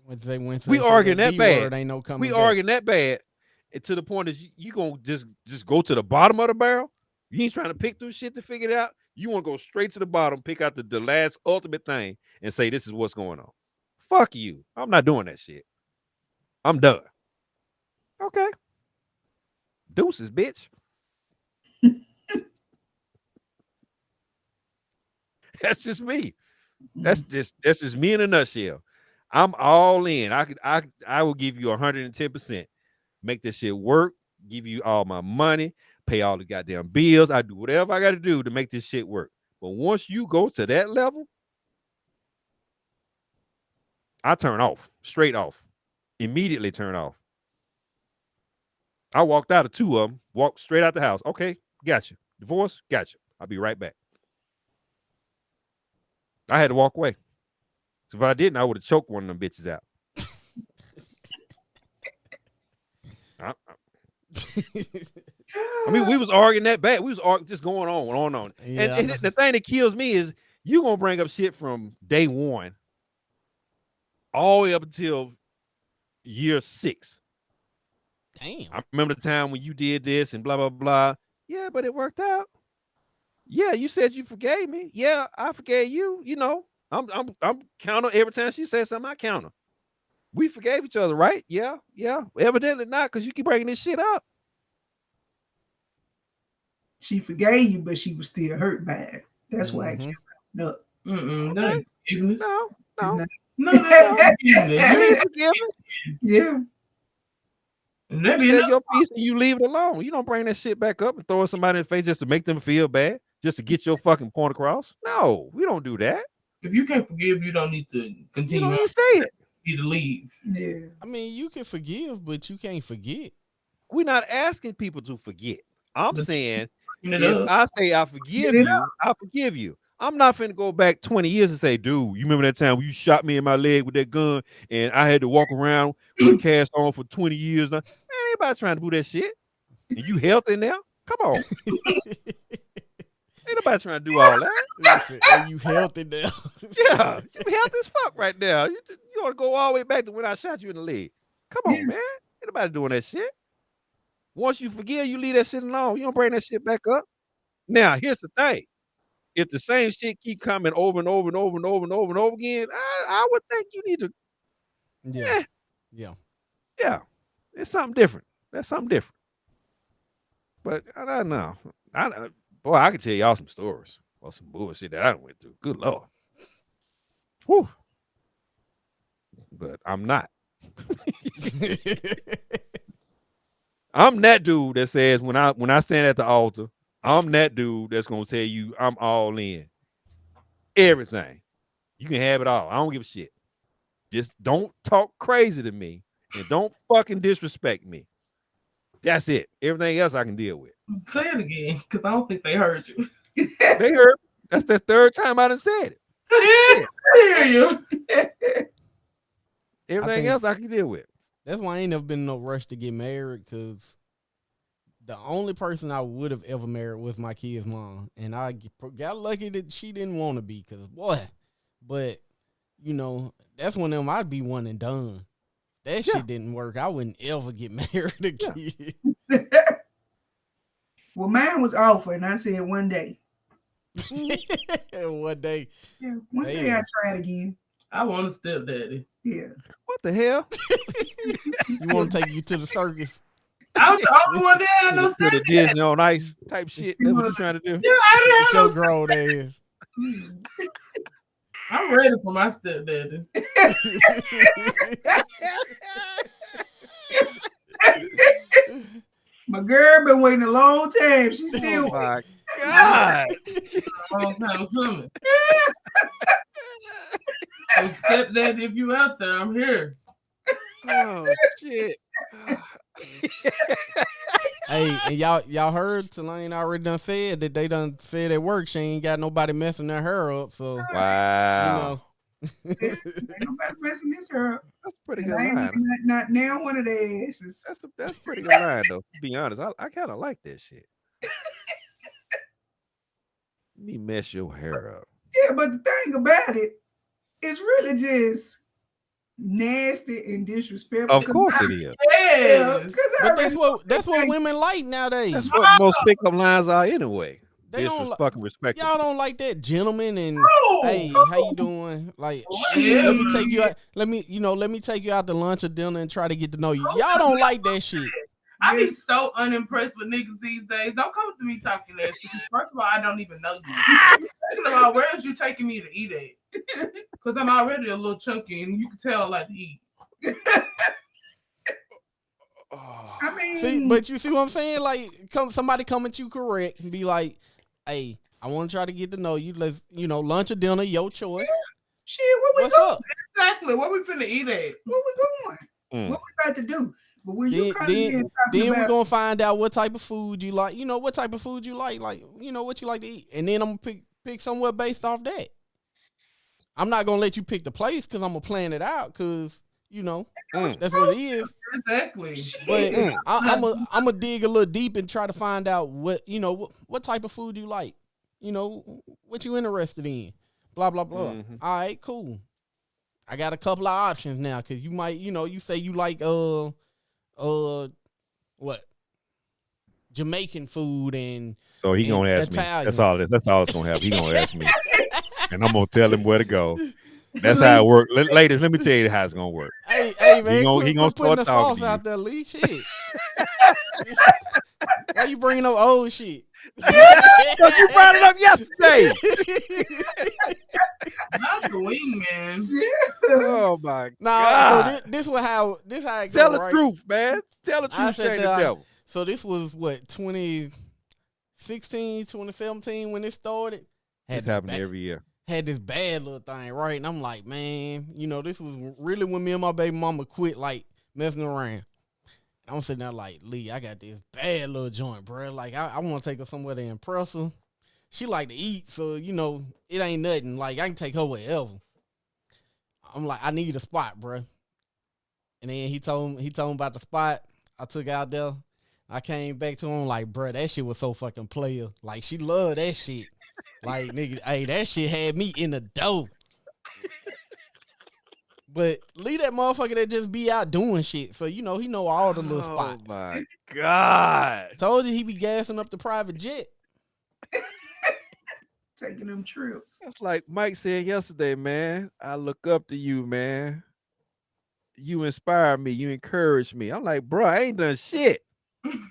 We arguing that bad. Ain't no coming We back. arguing that bad. And to the point is you gonna just go to the bottom of the barrel. You ain't trying to pick through shit to figure it out. You want to go straight to the bottom, pick out the last ultimate thing, and say this is what's going on. Fuck you. I'm not doing that shit. I'm done. Okay. Deuces, bitch. That's just me. That's just me in a nutshell. I'm all in. I will give you 110%. Make this shit work. Give you all my money. Pay all the goddamn bills. I do whatever I got to do to make this shit work. But once you go to that level, I turn off. Straight off. Immediately turn off. I walked out of 2 of them. Walked straight out the house. Okay, gotcha. Divorce, gotcha. I'll be right back. I had to walk away. So if I didn't, I would have choked one of them bitches out. I mean, we was arguing that bad. We was just going on. Yeah, and the thing that kills me is you gonna bring up shit from day 1 all the way up until year 6. Damn. I remember the time when you did this and blah blah blah. Yeah, but it worked out. Yeah, you said you forgave me. Yeah, I forgave you. You know, I'm counter every time she says something. I counter. We forgave each other, right? Yeah. Evidently not, because you keep bringing this shit up. she forgave you, but she was still hurt by it. That's why it kept coming up. That is forgiveness. No. It's No, that's forgiveness. You ain't forgiven. Yeah. You say your piece and you leave it alone. You don't bring that shit back up and throw it somebody in the face just to make them feel bad, just to get your fucking point across. No, we don't do that. If you can't forgive, you don't need to continue. You don't need to say it. You need to leave. Yeah. I mean, you can forgive, but you can't forget. We're not asking people to forget. I'm saying Clean it if up. I say I forgive you, I forgive you. I'm not finna go back 20 years and say, dude, you remember that time when you shot me in my leg with that gun and I had to walk around with a cast on for 20 years now? Man, anybody trying to do that shit? And you healthy now? Come on. Ain't nobody trying to do all that. Listen, are you healthy now? Yeah, you healthy as fuck right now. You want to go all the way back to when I shot you in the leg. Come on, man. Ain't nobody doing that shit. Once you forgive, you leave that shit alone. You don't bring that shit back up. Now, here's the thing. if the same shit keep coming over and over and over and over and over and over again, I would think you need to. Yeah, it's something different. That's something different. But I don't know. Boy, I can tell y'all some stories or some bullshit that I done went through. Good Lord. Whew. But I'm not. I'm that dude that says when I stand at the altar, I'm that dude that's gonna tell you I'm all in. Everything. You can have it all. I don't give a shit. Just don't talk crazy to me and don't fucking disrespect me. That's it. Everything else I can deal with. Say it again, because I don't think they heard you. They heard. That's the third time I done said it. I hear you. Everything else I can deal with. That's why I ain't never been in no rush to get married, because the only person I would have ever married was my kid's mom. And I got lucky that she didn't want to be, because, boy, but, you know, that's one of them I'd be one and done. That shit didn't work. I wouldn't ever get married again. Well, mine was offered, and I said one day. One day. Yeah, one day I tried again. I want a stepdaddy. Yeah. What the hell? You want to take you to the circus? I was the only one there. I know To the Disney on Ice type shit. That's what you trying to do? Yeah, I Your didn't have grown ass. I'm ready for my stepdaddy. My girl been waiting a long time. She's still my God. A long time coming. So stepdaddy, if you out there, I'm here. Oh shit. Hey, and y'all heard Tulane already done said that they done said at work she ain't got nobody messing their hair up. So Wow. ain't nobody messing this her up. That's a pretty And good I ain't line. looking at not now one of their asses. That's pretty good line though. To be honest, I kind of like that shit. Let me mess your hair up. Yeah, but the thing about it, it's really just nasty and disrespectful. Of course it is. Yes. but that's what women like nowadays. That's what most pickup lines are anyway. They don't like, fucking respect. y'all don't like that gentleman and hey, how you doing? Like, Shit. let me take you out. Let me take you out to lunch or dinner and try to get to know you. Y'all don't like that shit. I be so unimpressed with niggas these days. Don't come to me talking that shit. First of all, I don't even know you. Second of all, where is you taking me to eat at? Because I'm already a little chunky and you can tell I like to eat. I mean, See, but you see what I'm saying? Like, somebody come at you correct and be like, hey, I want to try to get to know you. Let's, lunch or dinner, your choice. shit, what we What's going? up? Exactly. Where we finna eat at? What we going? What we got to do? But when you come in talking Then about, we're gonna find out what type of food you like. You know what type of food you like what you like to eat, and then I'm gonna pick somewhere based off that. I'm not gonna let you pick the place because I'm gonna plan it out because that's what it is. Exactly. But I'm gonna dig a little deep and try to find out what type of food you like. What you interested in. Blah blah blah. Mm-hmm. All right, cool. I got a couple of options now because you might you say you like what? Jamaican food and So he gonna ask Italian. me. That's all it is. That's all it's gonna happen. He gonna ask me, and I'm gonna tell him where to go. That's how it works. Ladies, let me tell you how it's gonna work. Hey, man, He gonna quit putting start the talking sauce to you. out there, Lee. Shit. Why you bringing up old shit? Because you brought it up yesterday. Not the wingman. Oh my Nah, God. so this how it Tell go, the right? truth, man. Tell the I truth, said shame the that devil. So this was what 2016, 2017 when it started. This happens every year. Had this bad little thing, right? And I'm like, man, this was really when me and my baby mama quit like messing around. I'm sitting there like, Lee, I got this bad little joint, bro. Like, I want to take her somewhere to impress her. She like to eat, so, it ain't nothing. Like, I can take her wherever. I'm like, I need a spot, bro. And then he told me about the spot. I took out there. I came back to him like, bro, that shit was so fucking player. Like, she loved that shit. Like, nigga, hey, that shit had me in the dough. But leave that motherfucker that just be out doing shit. So, he know all the little spots. Oh, my God. Told you he be gassing up the private jet. taking them trips. That's like Mike said yesterday, man. I look up to you, man. You inspire me. You encourage me. I'm like, bro, I ain't done shit.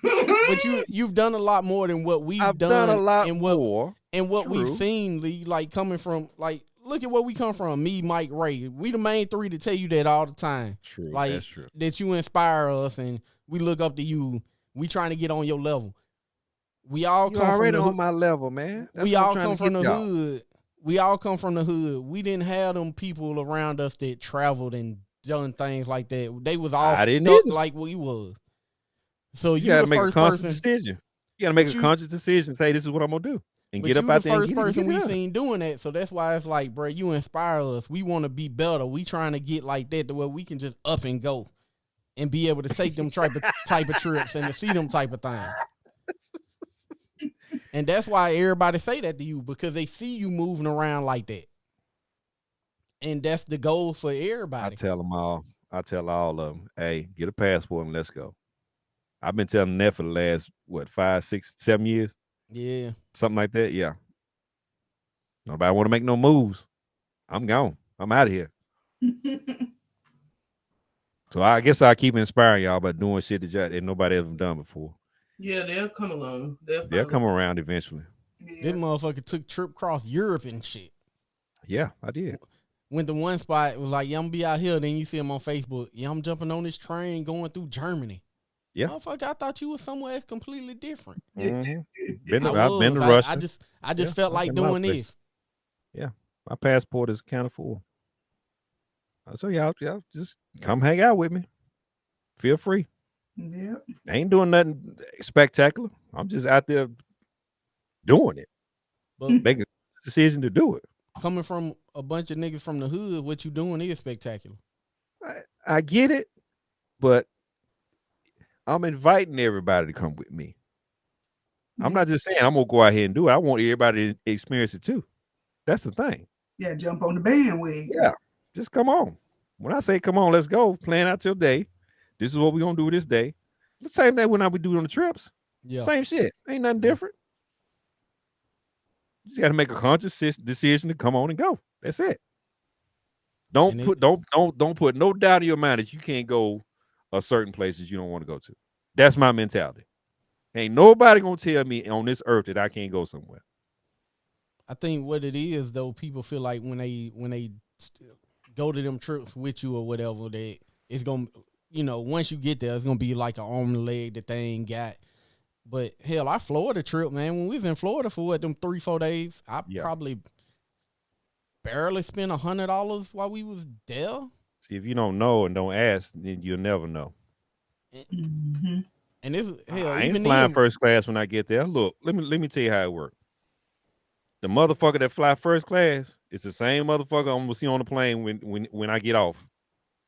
But you've done a lot more than what I've done a lot more. And what we've True. seen, Lee, like coming from, like, look at where we come from. Me, Mike, Ray. We the main three to tell you that all the time. True. Like, That's true. that you inspire us and we look up to you. We trying to get on your level. We all You come from already the on my level, man. That's we what I'm all trying come to from get the y'all. hood. We all come from the hood. We didn't have them people around us that traveled and done things like that. They was all I didn't stuck either. like we was. So You you gotta the make a first conscious person. decision. You gotta make But a you- conscious decision. Say, this is what I'm gonna do, and But get up you out the there and first get it, person get it we done. seen doing that. So that's why it's like, bro, you inspire us. We want to be better. We trying to get like that to where we can just up and go and be able to take them type of trips and to see them type of things. And that's why everybody say that to you, because they see you moving around like that. And that's the goal for I everybody. tell them all. I tell all of them, hey, get a passport and let's go. I've been telling them that for the last 5, 6, 7 years, Yeah. something like that. Yeah. Nobody want to make no moves. I'm gone. I'm out of here. So I guess I keep inspiring y'all by doing shit that nobody ever done before. Yeah, they'll come along. They'll come around eventually. This Yeah. motherfucker took trip across Europe and shit. Yeah, I did. Went to one spot, it was like, yeah, I'm gonna be out here. Then you see him on Facebook. Yeah, I'm jumping on this train going through Germany. Yeah. Motherfucker, I thought you was somewhere completely different. Mhm. I I've been to was. Russia. I just Yeah, felt I've like been a lot of doing places. this. My passport is kind of full. So y'all just come hang out with me. Feel free. Yeah. I ain't doing nothing spectacular. I'm just out there doing it. But Make a decision to do it. coming from a bunch of niggas from the hood, what you doing is spectacular. I get it, but I'm inviting everybody to come with me. I'm not just saying I'm gonna go out here and do it. I want everybody to experience it too. That's the thing. Yeah, jump on the bandwagon. Yeah. Just come on. When I say come on, let's go. Plan out your day. This is what we're gonna do this day. The same thing when I would do on the trips. Yeah. Same shit. Ain't nothing different. You just got to make a conscious decision to come on and go. That's it. Don't put no doubt in your mind that you can't go a certain places you don't want to go to. That's my mentality. Ain't nobody gonna tell me on this earth that I can't go somewhere. I think what it is though, people feel like when they go to them trips with you or whatever, that it's gonna, once you get there, it's gonna be like an arm and leg that they ain't got. But hell, our Florida trip, man, when we was in Florida for them 3-4 days, I probably barely spent $100 while we was there. See, if you don't know and don't ask, then you'll never know. Mm-hmm. And this, hell, I ain't even flying then, first class when I get there. Look, let me tell you how it works. The motherfucker that fly first class is the same motherfucker I'm gonna see on the plane when I get off,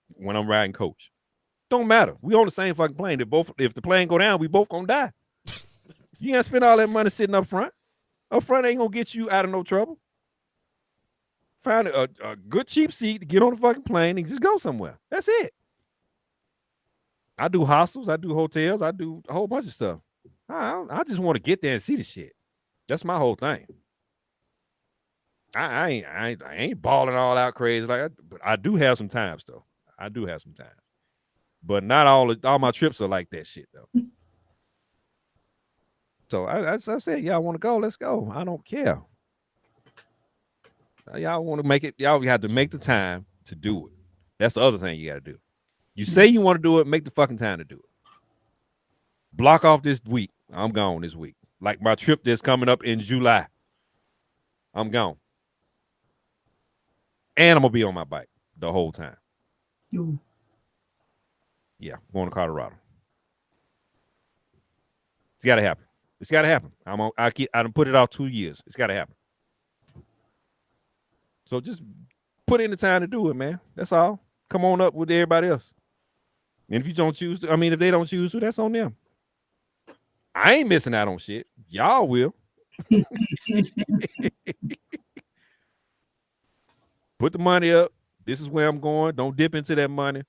when I'm riding coach. Don't matter. We on the same fucking plane. If the plane go down, we both gonna die. You gotta spend all that money sitting up front. Up front ain't gonna get you out of no trouble. Find a good cheap seat to get on the fucking plane and just go somewhere. That's it. I do hostels, I do hotels, I do a whole bunch of stuff. I just want to get there and see the shit. That's my whole thing. I ain't balling all out crazy but I do have some times though. I do have some times, but not all my trips are like that shit though. So I said, y'all want to go? Let's go. I don't care. Y'all want to make it? Y'all have to make the time to do it. That's the other thing you got to do. You say you want to do it, make the fucking time to do it. Block off this week. I'm gone this week. Like my trip that's coming up in July. I'm gone. And I'm going to be on my bike the whole time. Ooh. Yeah, going to Colorado. It's got to happen. It's got to happen. I done put it out 2 years. It's got to happen. So just put in the time to do it, man. That's all. Come on up with everybody else. And if you don't choose to, if they don't choose to, that's on them. I ain't missing out on shit. Y'all will. Put the money up. This is where I'm going. Don't dip into that money.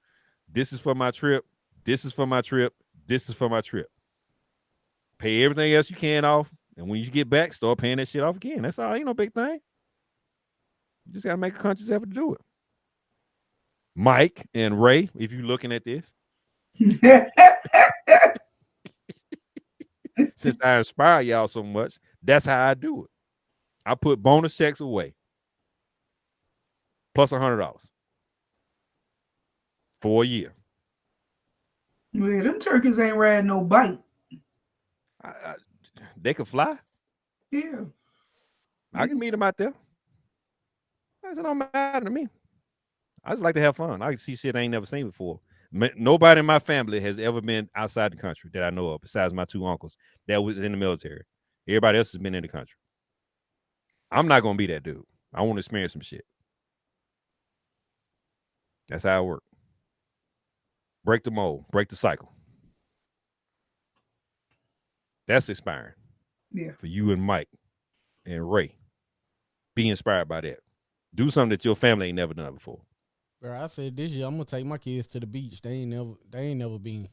This is for my trip. This is for my trip. This is for my trip. Pay everything else you can off And when you get back, start paying that shit off again. That's all. Ain't no big thing. You just gotta make a conscious effort to do it. Mike and Ray, if you're looking at this, since I inspire y'all so much, that's how I do it. I put bonus checks away, plus $100 for a year. Well, them turkeys ain't riding no bike. They could fly. Yeah. I can meet them out there. I said, don't matter to me. I just like to have fun. I can see shit I ain't never seen before. Nobody in my family has ever been outside the country that I know of, besides my two uncles that was in the military. Everybody else has been in the country. I'm not gonna be that dude. I want to experience some shit. That's how it works. Break the mold, break the cycle. That's inspiring. Yeah. For you and Mike and Ray. Be inspired by that. Do something that your family ain't never done before. Bro, I said this year I'm gonna take my kids to the beach. They ain't never been.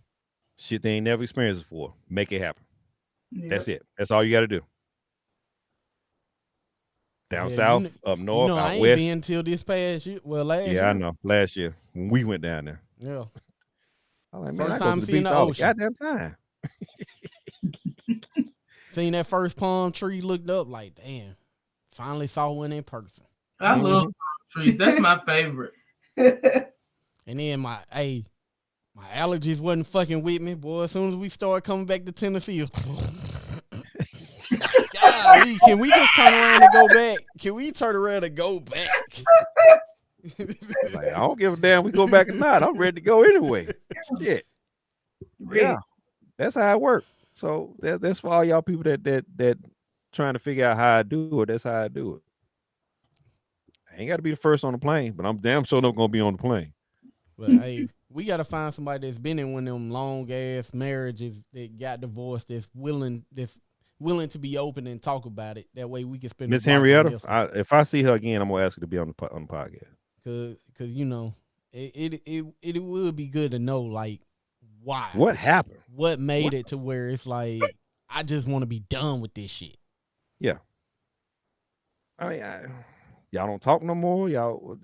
Shit they ain't never experienced before. Make it happen. Yeah. That's it. That's all you got to do. Down south, up north, out I ain't west. been until this past year. Well, last year. Yeah, I know. Last year when we went down there. Yeah. I was like, man, First I go time to the seeing beach the all ocean. goddamn time. Seen that first palm tree, looked up like, damn. Finally saw one in person. I love palm trees. That's my favorite. And then my allergies wasn't fucking with me, boy. As soon as we started coming back to Tennessee, golly, can we just turn around and go back? Can we turn around and go back? Like, I don't give a damn. We go back or not. I'm ready to go anyway. Shit. Yeah, that's how it works. So that's for all y'all people that trying to figure out how I do it. That's how I do it. I ain't got to be the first on the plane, but I'm damn sure not gonna be on the plane. But hey, we gotta find somebody that's been in one of them long ass marriages that got divorced, that's willing to be open and talk about it. That way we can spend. Miss Henrietta, if I see her again, I'm gonna ask her to be on the podcast. Cause you know it would be good to know like why, what happened, what made it to where it's like I just want to be done with this shit. Yeah, I mean, y'all don't talk no more. Y'all,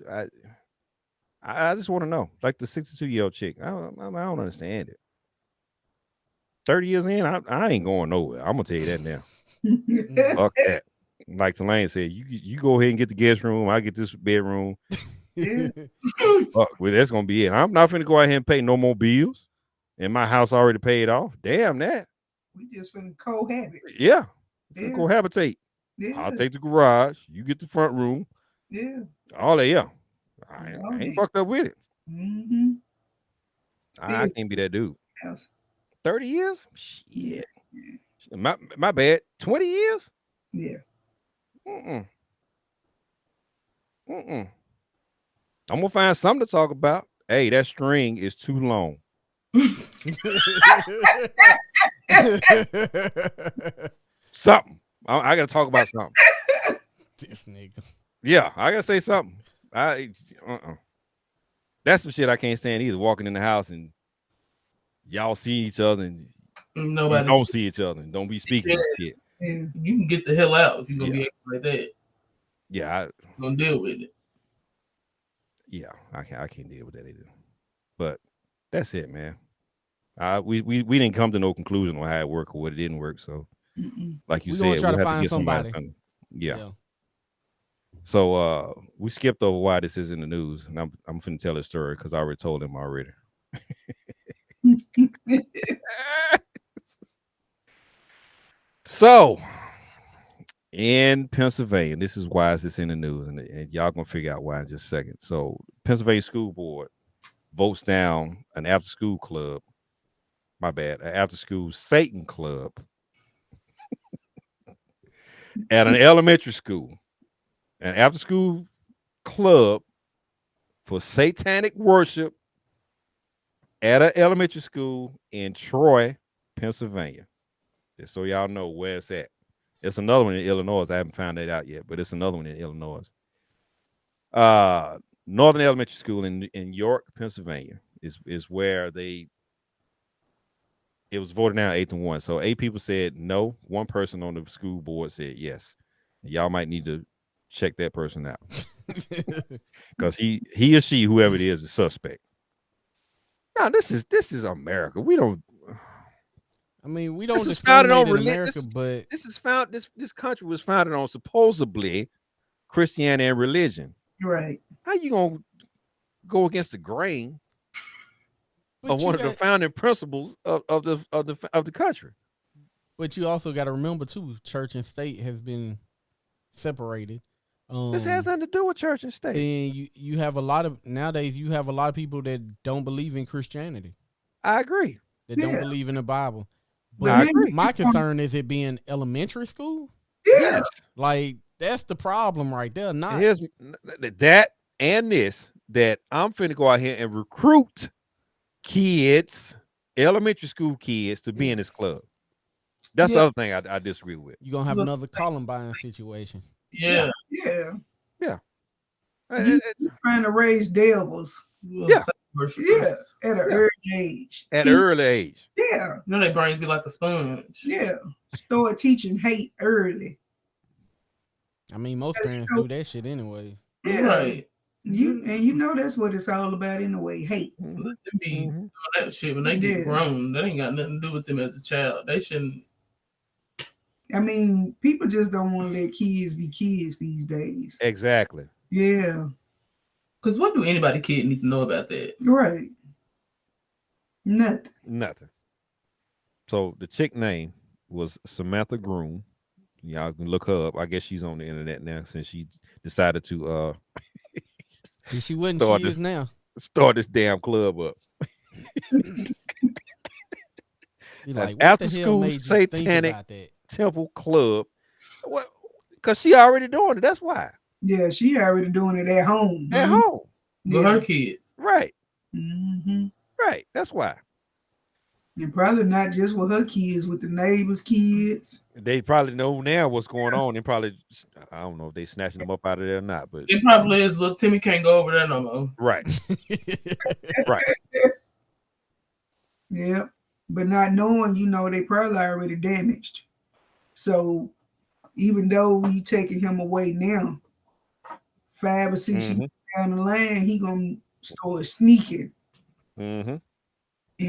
I just want to know, like the 62-year-old chick. I don't understand it. 30 years in, I ain't going nowhere. I'm gonna tell you that now. Fuck that. Like Tulane said, you go ahead and get the guest room. I get this bedroom. Fuck, well, that's gonna be it. I'm not finna go out here and pay no more bills. And my house already paid off. Damn that. We just finna cohabit. Yeah. Cohabitate. Yeah. I'll take the garage. You get the front room. Yeah. All that, yeah. I ain't fucked up with it. Mm-hmm. I can't be that dude. House. 30 years? Shit. Yeah. My bad. 20 years? Yeah. I'm gonna find something to talk about. Hey, that string is too long. Something. I gotta talk about something. This nigga. Yeah, I gotta say something. That's some shit I can't stand either. Walking in the house and y'all see each other and nobody don't see each other and don't be speaking shit. Yeah. You can get the hell out if you're gonna be acting like that. Yeah, I'm gonna deal with it. Yeah, I can't deal with that either. But that's it, man. We didn't come to no conclusion on how it worked or what it didn't work. So, like you said, try to we'll have find to get somebody. Yeah. So we skipped over why this is in the news, and I'm finna tell this story because I already told him already. So in Pennsylvania, this is why it's in the news, and y'all gonna figure out why in just a second. So Pennsylvania School Board votes down an after-school club. My bad, an after-school Satan club at an elementary school. An after-school club for satanic worship at an elementary school in Troy, Pennsylvania. Just so y'all know where it's at. It's another one in Illinois. I haven't found that out yet, but it's another one in Illinois. Northern Elementary School in York, Pennsylvania is where they it was voted down 8-1. So 8 people said no. 1 person on the school board said yes. Y'all might need to check that person out because he or she, whoever it is suspect. Now this is America. We don't. I mean, we don't This is founded discriminate on in America, but this country was founded on supposedly Christianity and religion. Right. How you gonna go against the grain but of one of the founding principles of the country? But you also got to remember too, church and state has been separated. This has nothing to do with church and state. And you have a lot of nowadays. You have a lot of people that don't believe in Christianity. I agree. That don't believe in the Bible. But I agree. My concern is it being elementary school. Yes. Like that's the problem right there. Not Here's that and this that I'm finna go out here and recruit kids, elementary school kids, to be in this club. That's the other thing I disagree with. You're gonna have another Columbine situation. Yeah. Yeah. You trying to raise devils. Yeah. Yeah. At an early age. At an early age. Yeah. You know, their brains be like the sponge. Yeah. Start teaching hate early. I mean, most parents do that shit anyway. Yeah. Right. You know that's what it's all about anyway. Hate. Let them be doing that shit when they get grown. That ain't got nothing to do with them as a child. They shouldn't. I mean, people just don't want to let kids be kids these days. Exactly. Yeah. Because what do anybody kid need to know about that? Right. Nothing. So the chick name was Samantha Groom. Y'all can look her up. I guess she's on the internet now since she decided to she wouldn't. She is now. Start this damn club up. Like, after school satanic temple club. What? Because she already doing it. That's why. Yeah, she already doing it at home. At home. With her kids. Right. Mm-hmm. Right. That's why. And probably not just with her kids, with the neighbors' kids. They probably know now what's going on. They probably, I don't know if they snatching them up out of there or not, but it probably is. Look, Timmy can't go over there no more. Right. Right. Yeah. But not knowing, they probably already damaged. So even though you taking him away now, 5 or 6 years down the line, he gonna start sneaking and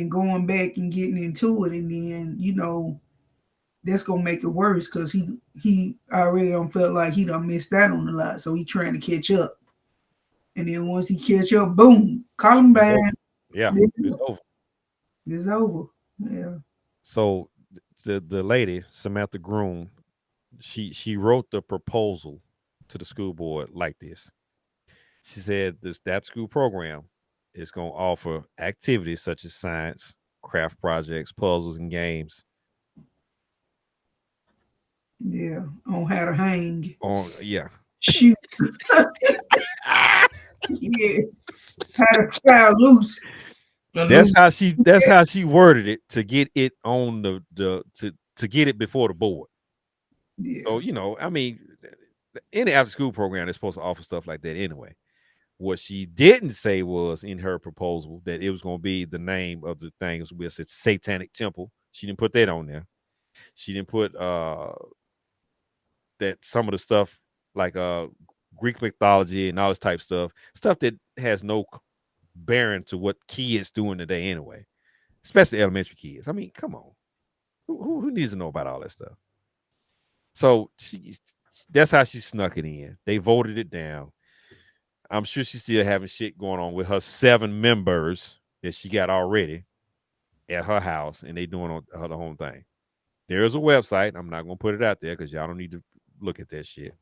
going back and getting into it, and then that's gonna make it worse because he already don't feel like he done missed out on a lot, so he trying to catch up, and then once he catch up, boom, Columbine. Yeah, it's over. It's over. Yeah. So the lady Samantha Groom, she wrote the proposal to the school board like this. She said that school program is going to offer activities such as science, craft projects, puzzles, and games. Yeah, on how to hang. Shoot. Yeah, how to tie loose. That's how she worded it to get it on to get it before the board. Yeah. So I mean, any after school program is supposed to offer stuff like that anyway. What she didn't say was in her proposal that it was going to be the name of the thing was a satanic temple. She didn't put that on there. She didn't put that some of the stuff like Greek mythology and all this type stuff that has no bearing to what kids doing today anyway, especially elementary kids. I mean, come on, who needs to know about all that stuff? So that's how she snuck it in. They voted it down. I'm sure she's still having shit going on with her 7 members that she got already at her house, and they doing the whole thing. There is a website. I'm not gonna put it out there because y'all don't need to look at that shit.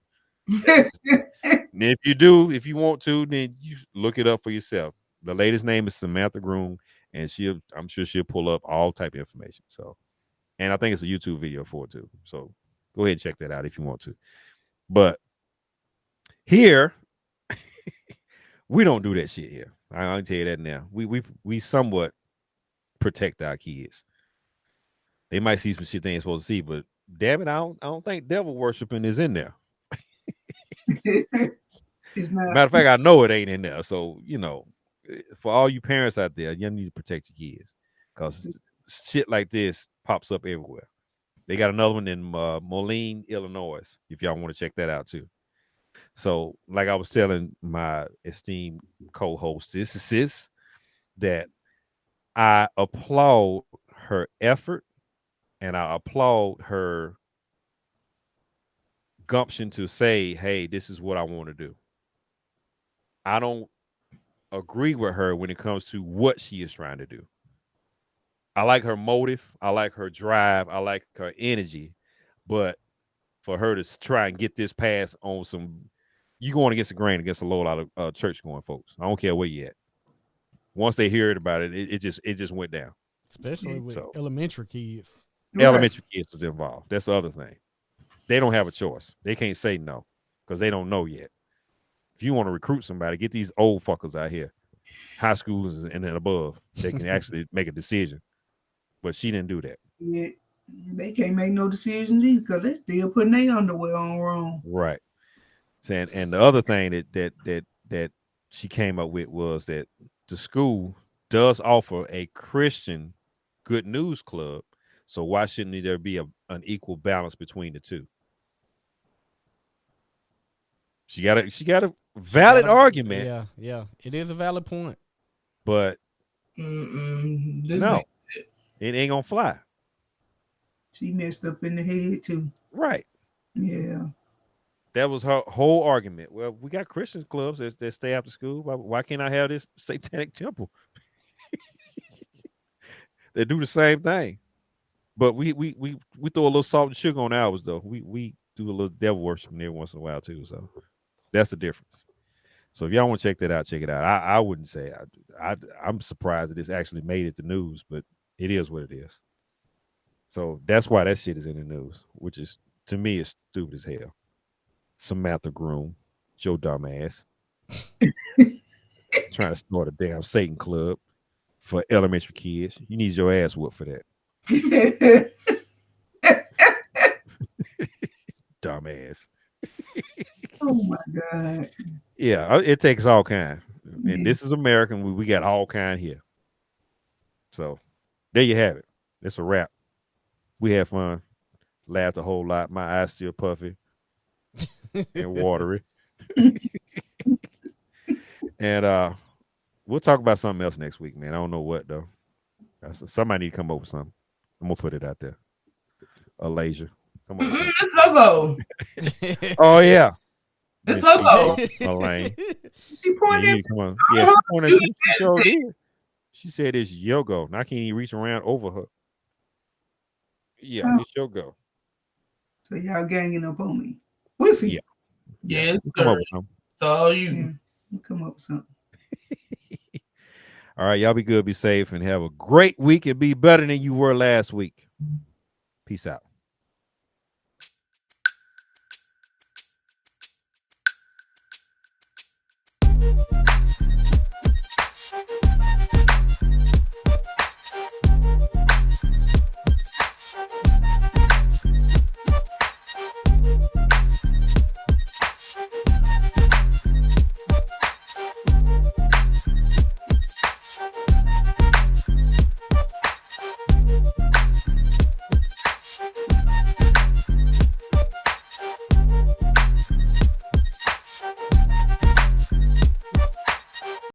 And if you do, if you want to, then you look it up for yourself. The lady's name is Samantha Groom, and I'm sure she'll pull up all type of information. So, and I think it's a YouTube video for it too. So go ahead and check that out if you want to. But here, we don't do that shit here. I'll tell you that now. We somewhat protect our kids. They might see some shit they ain't supposed to see, but damn it, I don't think devil worshiping is in there. It's not. Matter of fact, I know it ain't in there. So for all you parents out there, you need to protect your kids because shit like this pops up everywhere. They got another one in Moline, Illinois, if y'all want to check that out too. So, like I was telling my esteemed co-hostess, that I applaud her effort and I applaud her gumption to say, hey, this is what I want to do. I don't agree with her when it comes to what she is trying to do. I like her motive. I like her drive. I like her energy. But for her to try and get this passed on some, you going against the grain against a lot of church going folks. I don't care where you at. Once they heard about it, it just went down. Especially with elementary kids. Elementary kids was involved. That's the other thing. They don't have a choice. They can't say no because they don't know yet. If you want to recruit somebody, get these old fuckers out here, high schoolers and then above. They can actually make a decision. But she didn't do that. Yeah, they can't make no decisions either because they're still putting their underwear on wrong. Right. And the other thing that she came up with was that the school does offer a Christian good news club. So why shouldn't there be an equal balance between the two? She got a valid argument. Yeah. It is a valid point. But no, it ain't gonna fly. She messed up in the head too. Right. Yeah. That was her whole argument. Well, we got Christian clubs that stay after school. Why can't I have this satanic temple? They do the same thing. But we throw a little salt and sugar on ours though. We do a little devil worship every once in a while too. So that's the difference. So if y'all want to check that out, check it out. I wouldn't say I'm surprised that this actually made it to news, but it is what it is. So that's why that shit is in the news, which is to me is stupid as hell. Samantha Groom, Joe dumbass, trying to start a damn Satan club for elementary kids. You need your ass whooped for that. Dumbass. Oh my God. Yeah, it takes all kind. And this is American. We got all kind here. So there you have it. It's a wrap. We had fun. Laughed a whole lot. My eyes still puffy and watery. And we'll talk about something else next week, man. I don't know what though. Somebody need to come up with something. I'm gonna put it out there. Alasia. Come on. It's Logo. Oh yeah. It's Logo. Elaine. She pointed. Come on. Yeah, she pointed. She sure did. She said it's Yogo. And I can't even reach around over her. Yeah, it's Yogo. So y'all ganging up on me. We'll see. Yeah. Yes, Come sir. up with something. It's all you. Yeah, we'll come up with something. All right, y'all be good, be safe, and have a great week and be better than you were last week. Peace out.